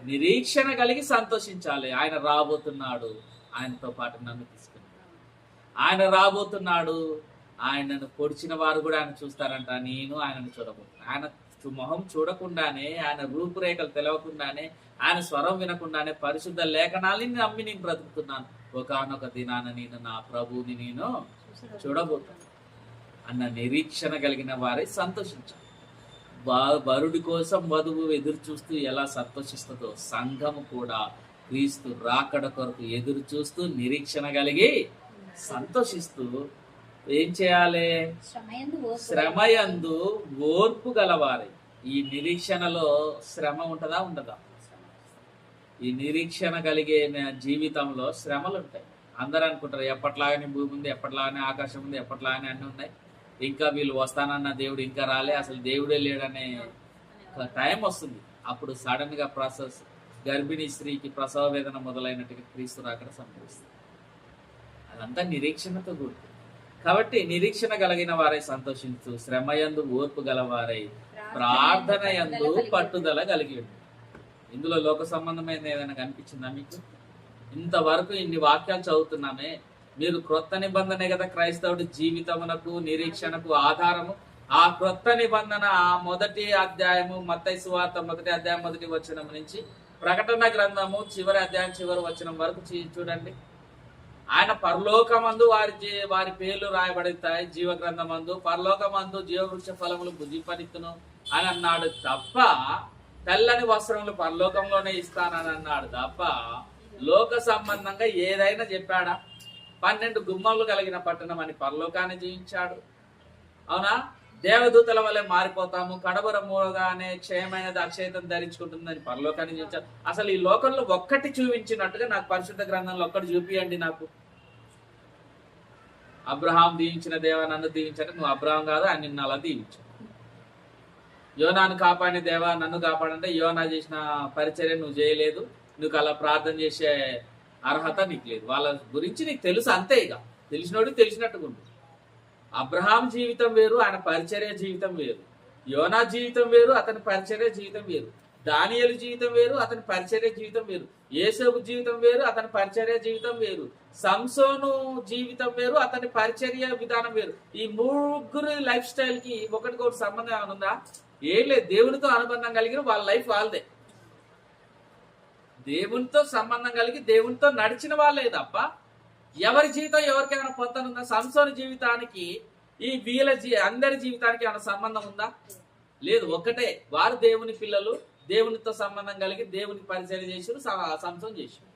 నిరీక్షణ కలిగి సంతోషించాలి. ఆయన రాబోతున్నాడు, ఆయనతో పాటు నన్ను తీసుకుని. ఆయన రాబోతున్నాడు, ఆయనను పొడిచిన వారు కూడా ఆయన చూస్తారంట. నేను ఆయనను చూడబోతున్నాను. ఆయన మొహం చూడకుండానే, ఆయన రూపురేఖలు తెలవకుండానే, ఆయన స్వరం వినకుండానే పరిశుద్ధ లేఖనాలని నమ్మి నేను బ్రతుకుతున్నాను. ఒకనొక దినాన నేను నా ప్రభువుని నేను చూడబోతాను అన్న నిరీక్షణ కలిగిన వారే సంతోషించాలి. వరుడి కోసం వధువు ఎదురు చూస్తూ ఎలా సంతోషిస్తుందో సంఘము కూడా క్రీస్తు రాకడ కొరకు ఎదురు చూస్తూ నిరీక్షణ కలిగి సంతోషిస్తూ ఏం చేయాలి? శ్రమయందు ఓర్పు గలవారి. ఈ నిరీక్షణలో శ్రమ ఉంటుందా? ఉండదా? ఈ నిరీక్షణ కలిగే జీవితంలో శ్రమలు ఉంటాయి. అందరూ అనుకుంటారు ఎప్పట్లాగానే భూమి ఉంది, ఎప్పట్లాగానే ఆకాశం ఉంది, ఎప్పట్లాగానే అన్నీ ఉన్నాయి, ఇంకా వీళ్ళు వస్తానన్న దేవుడు ఇంకా రాలే, అసలు దేవుడే లేడనే టైం వస్తుంది. అప్పుడు సడన్ గా గర్భిణీ స్త్రీకి ప్రసవ వేదన మొదలైనట్టుగా క్రీస్తు రాకడ సంభవిస్తుంది. అదంతా నిరీక్షణతో కూడుతుంది. కాబట్టి నిరీక్షణ కలిగిన వారై సంతోషించు, శ్రమయందు ఓర్పు గలవారై ప్రార్థన యందు పట్టుదల కలిగి ఉంది. ఇందులో లోక సంబంధమైన ఏదైనా కనిపించిందా మీకు? ఇంతవరకు ఇన్ని వాక్యాలు చదువుతున్నామే. మీరు క్రొత్త నిబంధనే కదా క్రైస్తవుడి జీవితమునకు నిరీక్షణకు ఆధారము. ఆ క్రొత్త నిబంధన ఆ మొదటి అధ్యాయము, మత్తయి సువార్త 1వ అధ్యాయం 1వ వచనం నుంచి ప్రకటన గ్రంథము చివరి అధ్యాయం చివరి వచనం వరకు చూడండి. ఆయన పరలోకమందు వారి పేర్లు రాయబడతాయి జీవ గ్రంథమందు, పరలోకమందు జీవవృక్ష ఫలములు భుజింపనిత్తును అని అన్నాడు తప్ప, తెల్లని వస్త్రములు పరలోకంలోనే ఇస్తానని అన్నాడు తప్ప లోక సంబంధంగా ఏదైనా చెప్పాడా? 12 గుమ్మలు కలిగిన పట్టణం అని పరలోకాన్ని జీవించాడు. అవునా? దేవదూతల వల్లే మారిపోతాము, కడబర మూడగానే క్షయమైనది అక్షయతం ధరించుకుంటుందని పరలోకాన్ని జీవించాడు. అసలు ఈ లోకంలో ఒక్కటి చూపించినట్టుగా నాకు పరిశుద్ధ గ్రంథంలో ఒక్కటి చూపియండి. నాకు అబ్రహాం దీవించిన దేవా నన్ను దీవించాడు. నువ్వు అబ్రహాం కాదు, ఆయన నిన్ను అలా దీవించాడు. యోనాను కాపాడిన దేవా నన్ను కాపాడంటే యోనా చేసిన పరిచర్య నువ్వు చేయలేదు, నువ్వు అలా ప్రార్థన చేసే అర్హత నీకు లేదు. వాళ్ళ గురించి నీకు తెలుసు అంతే. ఇక తెలిసినోడు తెలిసినట్టుగా ఉంటుంది. అబ్రహాం జీవితం వేరు, ఆయన పరిచర్య జీవితం వేరు. యోనా జీవితం వేరు, అతని పరిచర్య జీవితం వేరు. దానియేలు జీవితం వేరు, అతని పరిచర్య జీవితం వేరు. యేసేపు జీవితం వేరు, అతని పరిచర్య జీవితం వేరు. సంసోను జీవితం వేరు, అతని పరిచర్య విధానం వేరు. ఈ ముగ్గురు లైఫ్ స్టైల్ కి ఒకటికొకటి సంబంధం ఏమైనా ఉందా? ఏం లేదు. దేవునితో అనుబంధం కలిగిన వాళ్ళ లైఫ్ వాళ్ళదే. దేవునితో సంబంధం కలిగి దేవునితో నడిచిన వాళ్ళే తప్ప ఎవరి జీవితం ఎవరికైనా పొందనుందా? సంసోను జీవితానికి ఈ అందరి జీవితానికి ఏమైనా సంబంధం ఉందా? లేదు. ఒక్కటే, వారు దేవుని పిల్లలు, దేవునితో సంబంధం కలిగి దేవునికి పరిచయం చేసారు, సంసోను చేశారు.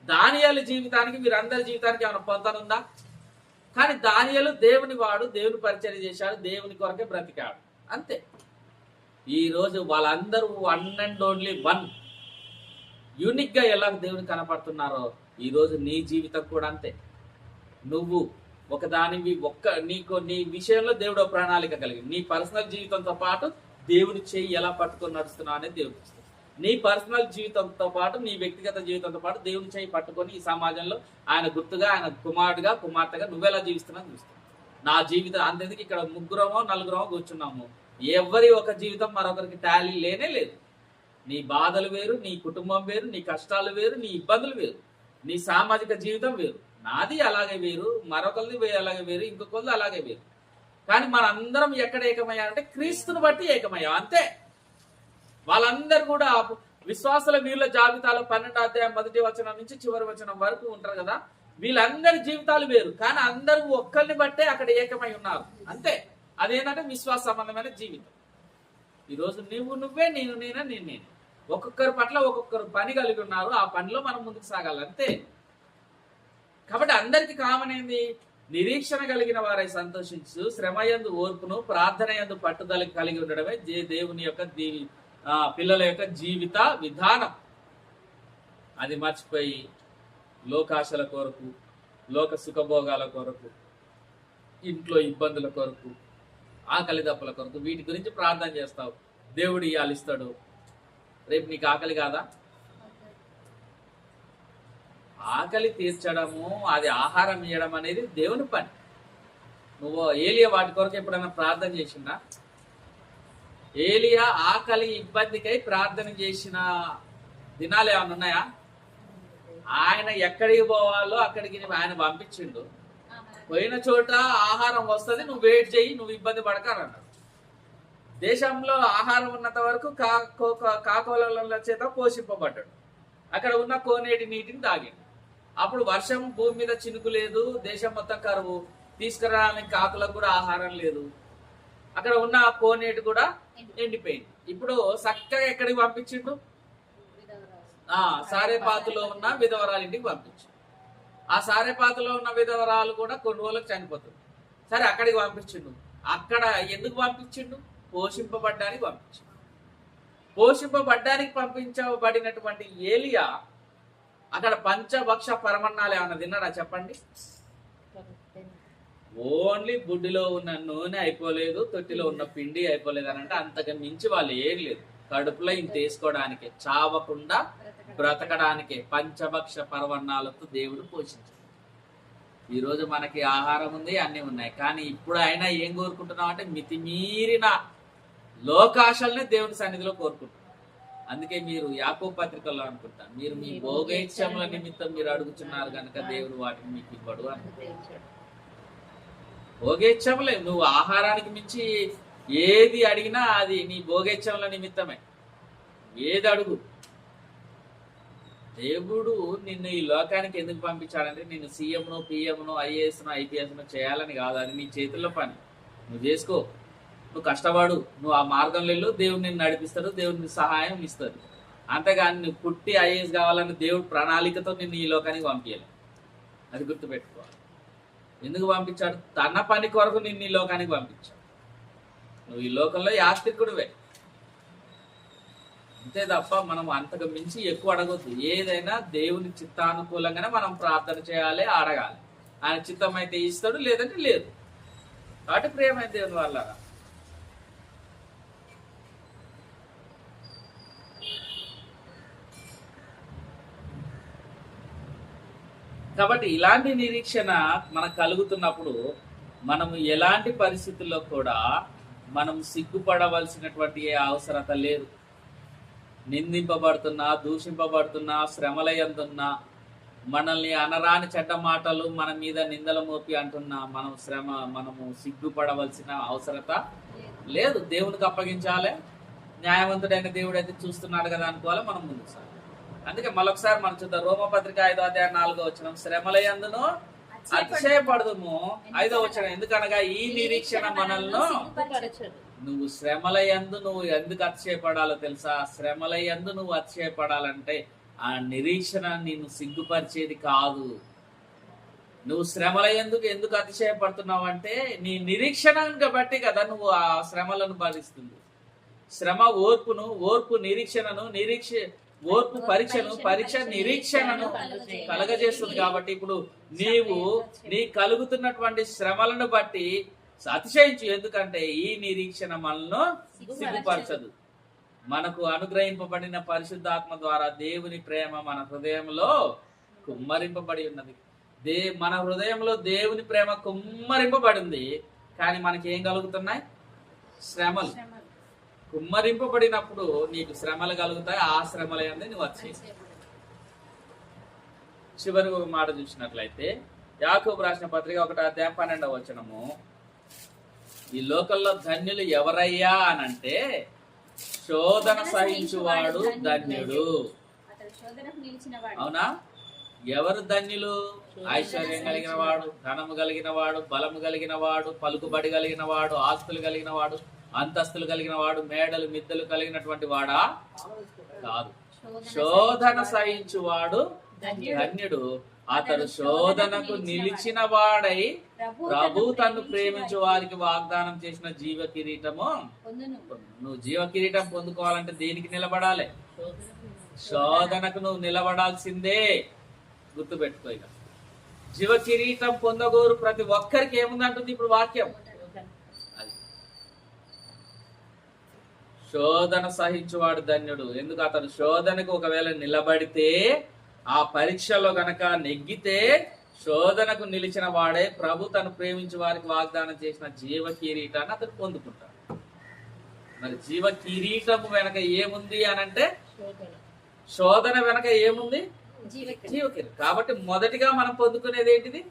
దానియేలు జీవితానికి వీరందరి జీవితానికి ఏమైనా పొందనుందా? కానీ దానియేలు దేవుని వాడు, దేవుని పరిచయం చేశాడు, దేవుని కొరకే బ్రతికాడు, అంతే. ఈ రోజు వాళ్ళందరూ one and only one, unique గా ఎలా దేవుని కనపడుతున్నారో ఈ రోజు నీ జీవితం కూడా అంతే. నువ్వు ఒకదానివి నీ విషయంలో దేవుడు ప్రణాళిక కలిగి, నీ పర్సనల్ జీవితంతో పాటు దేవుని చేయి ఎలా పట్టుకొని నడుస్తున్నావు అనేది దేవుడు చూస్తాడు. నీ పర్సనల్ జీవితంతో పాటు నీ వ్యక్తిగత జీవితంతో పాటు దేవుని చేయి పట్టుకొని ఈ సమాజంలో ఆయన గుర్తుగా, ఆయన కుమారుడిగా, కుమార్తెగా నువ్వెలా జీవిస్తున్నావు చూస్తావు. నా జీవితం అంతేందుకు ఇక్కడ 3 4 కూర్చున్నాము. ఎవరి ఒక జీవితం మరొకరికి టాలీ లేనే లేదు. నీ బాధలు వేరు, నీ కుటుంబం వేరు, నీ కష్టాలు వేరు, నీ ఇబ్బందులు వేరు, నీ సామాజిక జీవితం వేరు. నాది అలాగే వేరు, మరొకరిది అలాగే వేరు, ఇంకొకరిది అలాగే వేరు. కానీ మనందరం ఎక్కడ ఏకమయ్యారంటే క్రీస్తుని బట్టి ఏకమయ్యాం, అంతే. వాళ్ళందరూ కూడా విశ్వాసుల వీళ్ళ జాబితాలో 12వ అధ్యాయం 1వ వచనం నుంచి చివరి వచనం వరకు ఉంటారు కదా. వీళ్ళందరి జీవితాలు వేరు, కానీ అందరూ ఒక్కరిని బట్టే అక్కడ ఏకమై ఉన్నారు, అంతే. అదేంటంటే విశ్వాస సంబంధమైన జీవితం. ఈరోజు నువ్వే, నేనే. ఒక్కొక్కరి పట్ల ఒక్కొక్కరు పని కలిగి ఉన్నారు. ఆ పనిలో మనం ముందుకు సాగాలి, అంతే. కాబట్టి అందరికి కామన్ ఏంది? నిరీక్షణ కలిగిన వారై సంతోషించు, శ్రమయందు ఓర్పును, ప్రార్థన యందు పట్టుదల కలిగి ఉండడమే దేవుని యొక్క పిల్లల యొక్క జీవిత విధానం. అది మర్చిపోయి లోకాశల కొరకు, లోక సుఖభోగాల కొరకు, ఇంట్లో ఇబ్బందుల కొరకు, ఆకలి దప్పుల కొరకు, వీటి గురించి ప్రార్థన చేస్తావు. దేవుడు ఇవాళ ఇస్తాడు, రేపు నీకు ఆకలి కాదా? ఆకలి తీర్చడము, అది ఆహారం ఇవ్వడం అనేది దేవుని పని. నువ్వు ఏలియా వాటి కొరకు ఎప్పుడైనా ప్రార్థన చేసిందా? ఏలియా ఆకలి ఇబ్బందికై ప్రార్థన చేసిన దినాలు ఏమైనా ఉన్నాయా? ఆయన ఎక్కడికి పోవాలో అక్కడికి ఆయన పంపించిండు. పోయిన చోట ఆహారం వస్తుంది, నువ్వు వెయిట్ చేయి, నువ్వు ఇబ్బంది పడకాలన్నాడు. దేశంలో ఆహారం ఉన్నంత వరకు కాకోల చేత పోషింపబడ్డాడు. అక్కడ ఉన్న కోనేటి నీటిని తాగిండు. అప్పుడు వర్షం, భూమి మీద చినుకు లేదు, దేశం మొత్తం కరువు, తీసుకురావడానికి కాకులకు కూడా ఆహారం లేదు. అక్కడ ఉన్న కోనేటి కూడా ఎండిపోయింది. ఇప్పుడు చక్కగా ఎక్కడికి పంపించిండు? సారేపాతులో ఉన్న విధవరాలు ఇంటికి పంపించు. ఆ సారేపాతులో ఉన్న విధవరాలు కూడా కొన్ని రోజులకు చనిపోతుంది. సరే, అక్కడికి పంపించిండు. అక్కడ ఎందుకు పంపించిండు? పోషింపబడ్డానికి పంపించిండు. పోషింపబడ్డానికి పంపించబడినటువంటి ఏలియా అక్కడ పంచభక్ష పరమన్నాలు ఏమన్నా తిన్నాడా చెప్పండి? ఓన్లీ బుడ్డిలో ఉన్న నూనె అయిపోలేదు, తొట్టిలో ఉన్న పిండి అయిపోలేదు అని అంటే అంతకు మించి వాళ్ళు ఏం లేదు. కడుపులో ఇంత వేసుకోవడానికే, చావకుండా బ్రతకడానికే పంచభక్ష పరమన్నాలతో దేవుడు పోషించాడు. ఈరోజు మనకి ఆహారం ఉంది, అన్నీ ఉన్నాయి. కానీ ఇప్పుడు అయినా ఏం కోరుకుంటున్నాం అంటే మితిమీరిన లోకాశల్ని దేవుని సన్నిధిలో కోరుకుంటున్నాం. అందుకే మీరు యాకోబు పత్రికల్లో అనుకుంటా, మీరు మీ భోగేచ్ఛముల నిమిత్తం మీరు అడుగుతున్నారు కనుక దేవుడు వాటిని మీకు ఇవ్వడు అనుకుంటాడు. భోగేచ్ఛములే, నువ్వు ఆహారానికి మించి ఏది అడిగినా అది నీ భోగేచ్ఛముల నిమిత్తమే. ఏది అడుగు, దేవుడు నిన్ను ఈ లోకానికి ఎందుకు పంపించాడంటే నిన్ను సీఎంను పిఎంను ఐఏఎస్ను ఐపీఎస్ను చేయాలని కాదు. అది నీ చేతుల్లో పని, నువ్వు చేసుకో, నువ్వు కష్టపడు, నువ్వు ఆ మార్గంలో వెళ్ళు, దేవుడు నిన్ను నడిపిస్తాడు, దేవుడిని సహాయం ఇస్తాడు. అంతేగాని నువ్వు పుట్టి ఐఏఎస్ కావాలని దేవుడు ప్రణాళికతో నిన్ను ఈ లోకానికి పంపించాలి. అది గుర్తుపెట్టుకోవాలి. ఎందుకు పంపించాడు? తన పని కొరకు నిన్ను ఈ లోకానికి పంపించాడు. నువ్వు ఈ లోకంలో యాత్రికుడివే, అంతే తప్ప మనం అంతకు మించి ఎక్కువ అడగొద్దు. ఏదైనా దేవుని చిత్తానుకూలంగానే మనం ప్రార్థన చేయాలి, అడగాలి. ఆయన చిత్తం అయితే ఇస్తాడు, లేదంటే లేదు. కాబట్టి ప్రియమైన దేవుని వల్ల కాబట్టి ఇలాంటి నిరీక్షణ మనకు కలుగుతున్నప్పుడు మనము ఎలాంటి పరిస్థితుల్లో కూడా మనం సిగ్గుపడవలసినటువంటి అవసరత లేదు. నిందింపబడుతున్నా, దూషింపబడుతున్నా, శ్రమల యందున్నా, మనల్ని అనరాని చెడ్డ మాటలు మన మీద నిందల మోపి అంటున్నా మనము సిగ్గుపడవలసిన అవసరత లేదు. దేవునికి అప్పగించాలి. న్యాయవంతుడైన దేవుడు అయితే చూస్తున్నాడు కదా అనుకోవాలి, మనం ముందుకు సాగాలి. అందుకే మరొకసారి మనం చూద్దాం. రోమపత్రిక 5:4 శ్రమల యందును అతిశయపడదుము. 5 ఎందుకనగా ఈ నిరీక్షణ మనల్ని, నువ్వు శ్రమల యందు నువ్వు ఎందుకు అతిశయపడాలో తెలుసా? శ్రమల యందు నువ్వు అతిశయపడాలంటే ఆ నిరీక్షణ నిన్ను సిగ్గుపరిచేది కాదు. నువ్వు శ్రమల ఎందుకు అతిశయపడుతున్నావు అంటే నీ నిరీక్షణను బట్టి కదా నువ్వు ఆ శ్రమలను భరిస్తుంది. శ్రమ ఓర్పు నిరీక్షణను, ఓర్పు పరీక్ష నిరీక్షణను కలగజేస్తుంది. కాబట్టి ఇప్పుడు నీ కలుగుతున్నటువంటి శ్రమలను బట్టి అతిశయించు. ఎందుకంటే ఈ నిరీక్షణ మనల్ని సిగ్గుపరచదు. మనకు అనుగ్రహింపబడిన పరిశుద్ధాత్మ ద్వారా దేవుని ప్రేమ మన హృదయంలో కుమ్మరింపబడి ఉన్నది. మన హృదయంలో దేవుని ప్రేమ కుమ్మరింపబడింది. కానీ మనకి ఏం కలుగుతున్నాయి? శ్రమలు. కుమ్మరింపబడినప్పుడు నీకు శ్రమలు కలుగుతాయి. ఆ శ్రమల యందు నువ్వు వచ్చి చివరికి ఒక మాట చూసినట్లయితే యాకోబు రాసిన పత్రిక 1:12 ఈ లోకంలో ధన్యులు ఎవరయ్యా అనంటే శోధన సహించువాడు ధన్యుడు. అవునా? ఎవరు ధన్యులు? ఐశ్వర్యం కలిగిన వాడు, ధనము కలిగిన వాడు, బలము కలిగిన వాడు, పలుకుబడి కలిగిన వాడు, ఆస్తులు కలిగిన వాడు, అంతస్తులు కలిగిన వాడు, మేడలు మిద్దెలు కలిగినటువంటి వాడా? కాదు. శోధన సహించువాడు ధన్యుడు. అతడు శోధనకు నిలిచిన వాడై ప్రభు తను ప్రేమించు వారికి వాగ్దానం చేసిన జీవ కిరీటము. నువ్వు జీవ కిరీటం పొందుకోవాలంటే దేనికి నిలబడాలి? శోధనకు నువ్వు నిలబడాల్సిందే. గుర్తుపెట్టుకో. ఇక జీవ కిరీటం పొందగోరు ప్రతి ఒక్కరికి ఏముందంటుంది ఇప్పుడు వాక్యం? అది శోధన సహించువాడు ధన్యుడు. ఎందుకు? అతడు శోధనకు ఒకవేళ నిలబడితే, ఆ పరీక్షలో గనక నెగ్గితే, శోధనకు నిలిచిన వాడే ప్రభు తను ప్రేమించి వారికి వాగ్దానం చేసిన జీవ కిరీటాన్ని అతను పొందుకుంటాడు. మరి జీవ కిరీటము వెనక ఏముంది అనంటే, శోధన వెనక ఏముంది? జీవ కిరీటం. కాబట్టి మొదటిగా మనం పొందుకునేది ఏంటిది?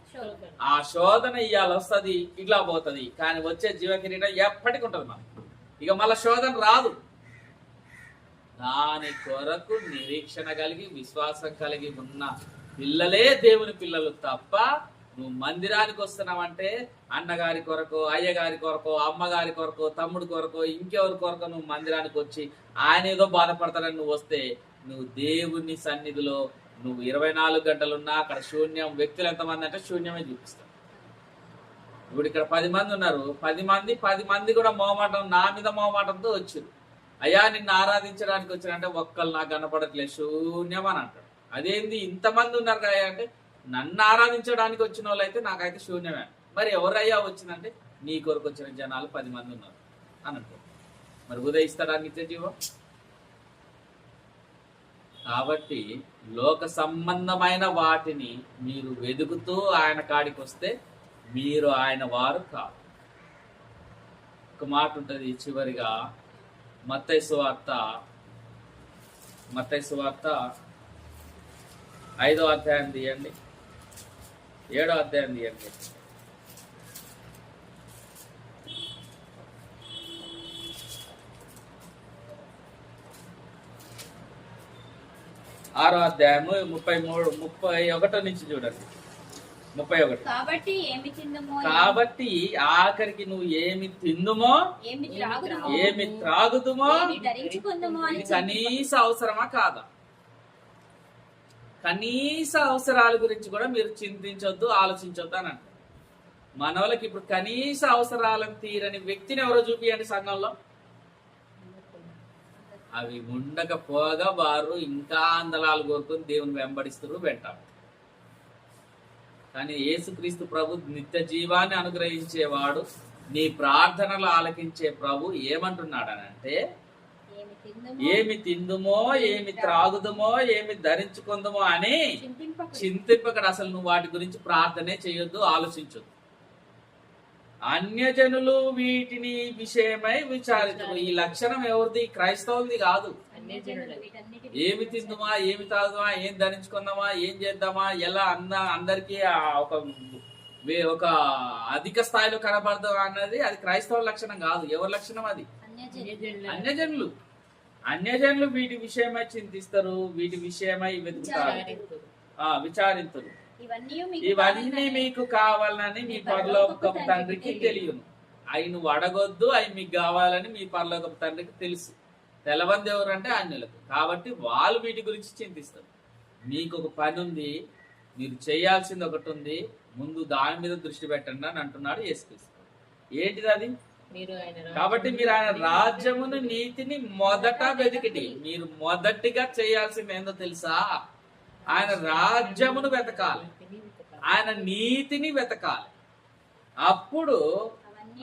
ఆ శోధన ఇవాళ వస్తుంది, ఇట్లా పోతుంది. కానీ వచ్చే జీవ కిరీటం ఎప్పటికి ఉంటుంది. మనం ఇక మళ్ళా శోధన రాదు. దాని కొరకు నిరీక్షణ కలిగి విశ్వాసం కలిగి ఉన్న పిల్లలే దేవుని పిల్లలు తప్ప, నువ్వు మందిరానికి వస్తున్నావంటే అన్నగారి కొరకు, అయ్యగారి కొరకు, అమ్మగారి కొరకు, తమ్ముడి కొరకు, ఇంకెవరి కొరకు నువ్వు మందిరానికి వచ్చి ఆయన ఏదో బాధపడతానని నువ్వు వస్తే, నువ్వు దేవుని సన్నిధిలో నువ్వు 24 గంటలున్నా అక్కడ శూన్యం. వ్యక్తులు ఎంతమంది అంటే శూన్యమే చూపిస్తావు. ఇప్పుడు ఇక్కడ 10 మంది ఉన్నారు. 10 మంది కూడా మొహమాటం, నా మీద మొహమాటంతో వచ్చారు. అయ్యా నిన్ను ఆరాధించడానికి వచ్చినంటే ఒక్కళ్ళు నాకు కనపడట్లేదు, శూన్యం అని అంటాడు. అదేంది ఇంతమంది ఉన్నారు కదా అంటే, నన్ను ఆరాధించడానికి వచ్చిన వాళ్ళు అయితే నాకైతే శూన్యమే. మరి ఎవరయ్యా వచ్చిందంటే, నీ కొరకు వచ్చిన జనాలు 10 మంది ఉన్నారు అని అంటారు. మరి ఉదయిస్తాడా నిత్య జీవం? కాబట్టి లోక సంబంధమైన వాటిని మీరు వెతుకుతూ ఆయన కాడికి వస్తే మీరు ఆయన వారు కాదు. ఒక మాట ఉంటుంది చివరిగా, మత్తయి సువార్త 5వ అధ్యాయం తీయండి, 7వ అధ్యాయం తీయండి. 6వ అధ్యాయము 31 నుంచి చూడండి. 31. కాబట్టి ఆఖరికి నువ్వు ఏమి తిందుమో ఏమి త్రాగుదుమో ఇది కనీస అవసరమా కాదా? కనీస అవసరాల గురించి కూడా మీరు చింతించొద్దు, ఆలోచించొద్దు అని అంటారు. మన వాళ్ళకి ఇప్పుడు కనీస అవసరాలను తీరని వ్యక్తిని ఎవరో చూపియండి సంఘంలో. అవి ఉండకపోగా వారు ఇంకా అందలాలు కోరుకొని దేవుని వెంబడిస్తారు, వెంటాడు. కానీ యేసుక్రీస్తు ప్రభు నిత్య జీవాన్ని అనుగ్రహించేవాడు, నీ ప్రార్థనలు ఆలకించే ప్రభు ఏమంటున్నాడనంటే, ఏమి తిందుమో ఏమి త్రాగుదమో ఏమి ధరించుకుందమో అని చింతింపకడు. అసలు నువ్వు వాటి గురించి ప్రార్థనే చేయొద్దు, ఆలోచించొద్దు. అన్యజనులు వీటిని విషయమై విచారించు. ఈ లక్షణం ఎవరిది? క్రైస్తవులది కాదు. ఏమి తిందుమా ఏమి తాగుదామా ఏం ధరించుకుందామా ఏం చేద్దామా ఎలా అందరికీ ఒక అధిక స్థాయిలో కనబడదాం అన్నది అది క్రైస్తవ లక్షణం కాదు. ఎవరి లక్షణం అది? అన్యజనులు. అన్యజనులు వీటి విషయమై చింతిస్తారు, వీటి విషయమై వెతుకుతారు, విచారించరు. ఇవన్నీ మీకు కావాలని మీ పరలోకపు తండ్రికి తెలియను. అవి నువ్వు అడగొద్దు, అవి మీకు కావాలని మీ పరలోకపు తండ్రికి తెలుసు. తెలవంది ఎవరంటే అన్యులకు. కాబట్టి వాళ్ళు వీటి గురించి చింతిస్తారు. మీకు ఒక పని ఉంది, మీరు చేయాల్సింది ఒకటి ఉంది, ముందు దాని మీద దృష్టి పెట్టండి అని అంటున్నాడు యేసుక్రీస్తు. ఏంటిది అది? కాబట్టి మీరు ఆయన రాజ్యమును నీతిని మొదట వెతికిటి. మీరు మొదటిగా చేయాల్సింది ఏందో తెలుసా? ఆయన రాజ్యమును వెతకాలి, ఆయన నీతిని వెతకాలి. అప్పుడు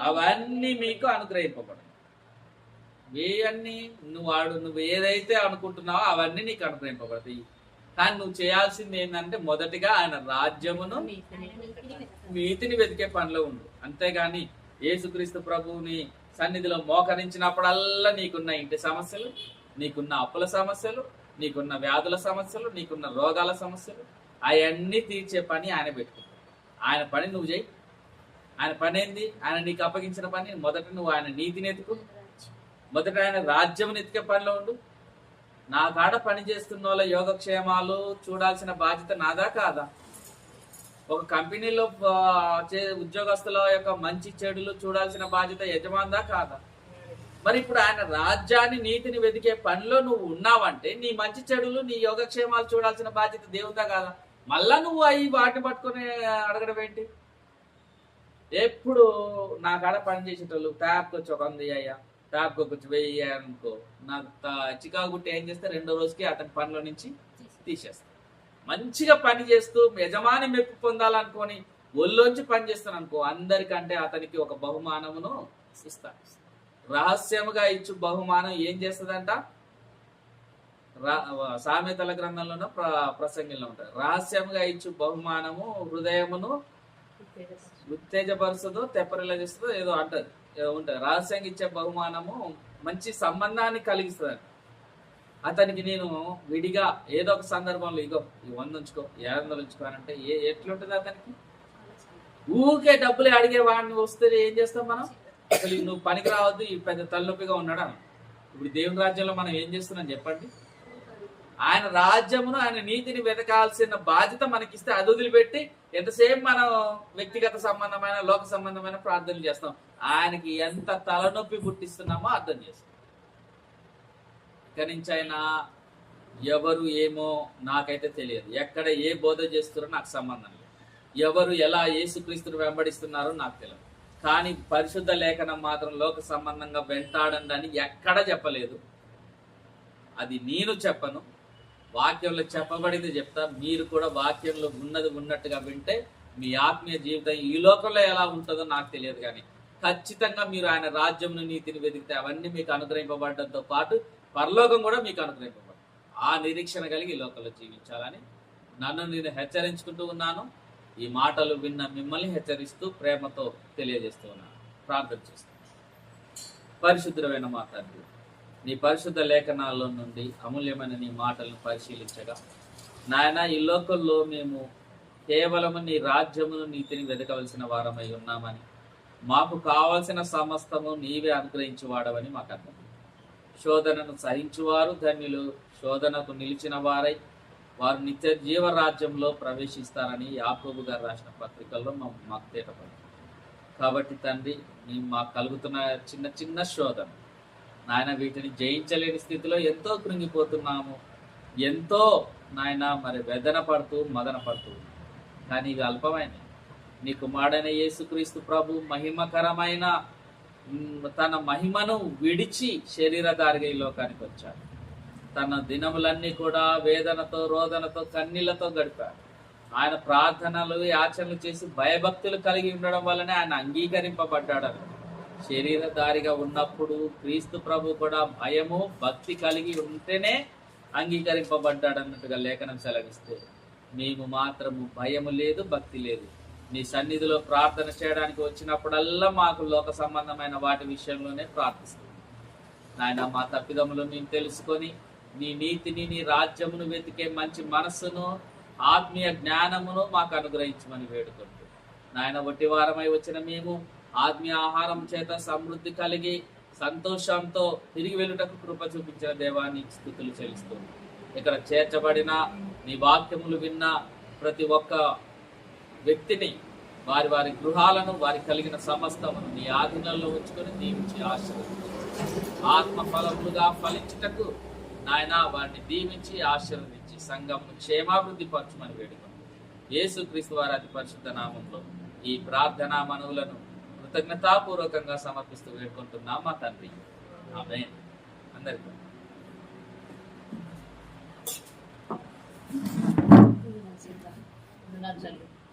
అవన్నీ మీకు అనుగ్రహింపబడతాయి. నువ్వు ఏదైతే అనుకుంటున్నావో అవన్నీ నీకు అనుగ్రహింపబడతాయి. కానీ నువ్వు చేయాల్సింది ఏంటంటే మొదటిగా ఆయన రాజ్యమును నీతిని వెతికే పనిలో ఉండు. అంతేగాని యేసుక్రీస్తు ప్రభువుని సన్నిధిలో మోకరించినప్పుడల్లా నీకున్న ఇంటి సమస్యలు, నీకున్న అప్పుల సమస్యలు, నీకున్న వ్యాధుల సమస్యలు, నీకున్న రోగాల సమస్యలు అవన్నీ తీర్చే పని ఆయన పెట్టుకుంటాడు. ఆయన పని నువ్వు చేయి. ఆయన పని ఏంది? ఆయన నీకు అప్పగించిన పని మొదట నువ్వు ఆయన నీతిని ఎత్తుకు, మొదట ఆయన రాజ్యం ఎత్తికే పనిలో ఉండు. నా కాడ పని చేస్తున్న వాళ్ళ యోగక్షేమాలు చూడాల్సిన బాధ్యత నాదా కాదా? ఒక కంపెనీలో ఉద్యోగస్తుల యొక్క మంచి చెడులు చూడాల్సిన బాధ్యత యజమానిదా కాదా? మరి ఇప్పుడు ఆయన రాజ్యాన్ని నీతిని వెతికే పనిలో నువ్వు ఉన్నావంటే నీ మంచి చెడులు నీ యోగక్షేమాలు చూడాల్సిన బాధ్యత దేవుదా కాదా? మళ్ళా నువ్వు అవి వాటిని పట్టుకుని అడగడం ఏంటి? ఎప్పుడు నా కాడ పని చేసేటోళ్ళు ట్యాబ్కి వచ్చి 100 అయ్యా, ట్యాబ్కి వచ్చి 1000 అనుకో, నాకు చికాకు గుట్టి ఏం చేస్తే 2వ రోజుకి అతని పనిలో నుంచి తీసేస్తా. మంచిగా పని చేస్తూ యజమాని మెప్పు పొందాలనుకొని ఒళ్ళోంచి పని చేస్తాను అనుకో, అందరికంటే అతనికి ఒక బహుమానమును ఇస్తాను. రహస్యముగా ఇచ్చు బహుమానం ఏం చేస్తుందంట? సామెతల గ్రంథంలోనూ ప్రసంగంలో ఉంటారు. రహస్యముగా ఇచ్చు బహుమానము హృదయమును ఉత్తేజపరుస్తుందో తెప్పరిలా చేస్తుందో ఏదో అంటది, ఏదో ఉంటుంది. రహస్యంగా ఇచ్చే బహుమానము మంచి సంబంధాన్ని కలిగిస్తుంది. అతనికి నేను విడిగా ఏదో ఒక సందర్భంలో ఇగో ఈ 100 ఉంచుకో, 500 ఉంచుకో అని అంటే ఎట్లుంటుంది అతనికి? ఊరికే డబ్బులు అడిగే వాడిని వస్తే ఏం చేస్తాం మనం? అసలు నువ్వు పనికి రావద్దు, ఈ పెద్ద తలనొప్పిగా ఉన్నాడు అని. ఇప్పుడు దేవుని రాజ్యంలో మనం ఏం చేస్తున్నాం చెప్పండి? ఆయన రాజ్యమును ఆయన నీతిని వెతకాల్సిన బాధ్యత మనకిస్తే అది వదిలిపెట్టి ఎంతసేపు మనం వ్యక్తిగత సంబంధమైన లోక సంబంధమైన ప్రార్థనలు చేస్తాం. ఆయనకి ఎంత తలనొప్పి పుట్టిస్తున్నామో అర్థం చేస్తాం. ఇక్కడి నుంచి అయినా ఎవరు ఏమో నాకైతే తెలియదు, ఎక్కడ ఏ బోధ చేస్తున్నారో నాకు సంబంధం లేదు, ఎవరు ఎలా యేసుక్రీస్తుని వెంబడిస్తున్నారో నాకు తెలియదు. కానీ పరిశుద్ధ లేఖనం మాత్రం లోక సంబంధంగా వెంటాడండి అని ఎక్కడ చెప్పలేదు. అది నేను చెప్పను, వాక్యంలో చెప్పబడింది చెప్తా. మీరు కూడా వాక్యంలో ఉన్నది ఉన్నట్టుగా వింటే మీ ఆత్మీయ జీవితం ఈ లోకంలో ఎలా ఉంటుందో నాకు తెలియదు. కానీ ఖచ్చితంగా మీరు ఆయన రాజ్యంను నీతిని వెతికితే అవన్నీ మీకు అనుగ్రహింపబడడంతో పాటు పరలోకం కూడా మీకు అనుగ్రహింపబడు. ఆ నిరీక్షణ కలిగి ఈ లోకంలో జీవించాలని నన్ను నేను హెచ్చరించుకుంటూ ఉన్నాను. ఈ మాటలు విన్న మిమ్మల్ని హెచ్చరిస్తూ ప్రేమతో తెలియజేస్తూ ఉన్నాను. ప్రార్థన చేస్తాను. పరిశుద్ధమైన మా తండ్రి, నీ పరిశుద్ధ లేఖనాల్లో నుండి అమూల్యమైన నీ మాటలను పరిశీలించగా నాయన, ఈ లోకంలో మేము కేవలము నీ రాజ్యమును నీతిని వెతకవలసిన వారమై ఉన్నామని, మాకు కావలసిన సమస్తము నీవే అనుగ్రహించువాడవని మాకు అర్థం. శోధనను సహించువారు ధన్యులు, శోధనకు నిలిచిన వారై వారు నిత్య జీవ రాజ్యంలో ప్రవేశిస్తారని యాకోబు గారు రాసిన పత్రికల్లో మాకు తేటపడింది. కాబట్టి తండ్రి, మేము మాకు కలుగుతున్న చిన్న చిన్న శోధన నాయన, వీటిని జయించలేని స్థితిలో ఎంతో కృంగిపోతున్నాము, ఎంతో నాయన మరి వేదన పడుతూ మదన పడుతూ, కానీ ఇవి అల్పమైన నీ కుమారుడైన యేసుక్రీస్తు ప్రభు మహిమకరమైన తన మహిమను విడిచి శరీరధారిగా ఈ లోకానికి వచ్చాడు. తన దినములన్నీ కూడా వేదనతో రోదనతో కన్నీళ్లతో గడిపాడు. ఆయన ప్రార్థనలు యాచనలు చేసి భయభక్తులు కలిగి ఉండడం వల్లనే ఆయన అంగీకరింపబడ్డాడు. శరీరధారిగా ఉన్నప్పుడు క్రీస్తు ప్రభు కూడా భయము భక్తి కలిగి ఉంటేనే అంగీకరింపబడ్డాడు అన్నట్టుగా లేఖనం సెలవిస్తే, మేము మాత్రము భయము లేదు, భక్తి లేదు. నీ సన్నిధిలో ప్రార్థన చేయడానికి వచ్చినప్పుడల్లా మాకు లోక సంబంధమైన వాటి విషయంలోనే ప్రార్థిస్తుంది నాయన. మా తప్పిదములు మేము తెలుసుకొని నీ నీతిని, నీ రాజ్యమును వెతికే మంచి మనస్సును, ఆత్మీయ జ్ఞానమును మాకు అనుగ్రహించమని వేడుకుంటూ నాయన, వట్టి వారమై వచ్చిన మేము ఆత్మీయ ఆహారం చేత సమృద్ధి కలిగి సంతోషంతో తిరిగి వెళ్ళుటకు కృప చూపించిన దేవాన్ని స్తుతులు చెల్లిస్తూ, ఇక్కడ చేర్చబడిన నీ వాక్యములు విన్న ప్రతి ఒక్క వ్యక్తిని, వారి వారి గృహాలను, వారి కలిగిన సమస్తమును నీ ఆధీనంలో ఉంచుకొని దీవించి ఆశీర్వదించి ఆత్మ ఫలములుగా ఫలించుటకు నాయన వారిని దీవించి ఆశీర్వదించి సంఘమును క్షేమాభివృద్ధి పరచమని వేడుకుంటూ యేసుక్రీస్తు వారి అతి పరిశుద్ధ నామంలో ఈ ప్రార్థనా మనవులను కృతజ్ఞతాపూర్వకంగా సమర్పిస్తూ వేడుకుంటున్నాం మా తండ్రి. ఆమేన్. అందరికీ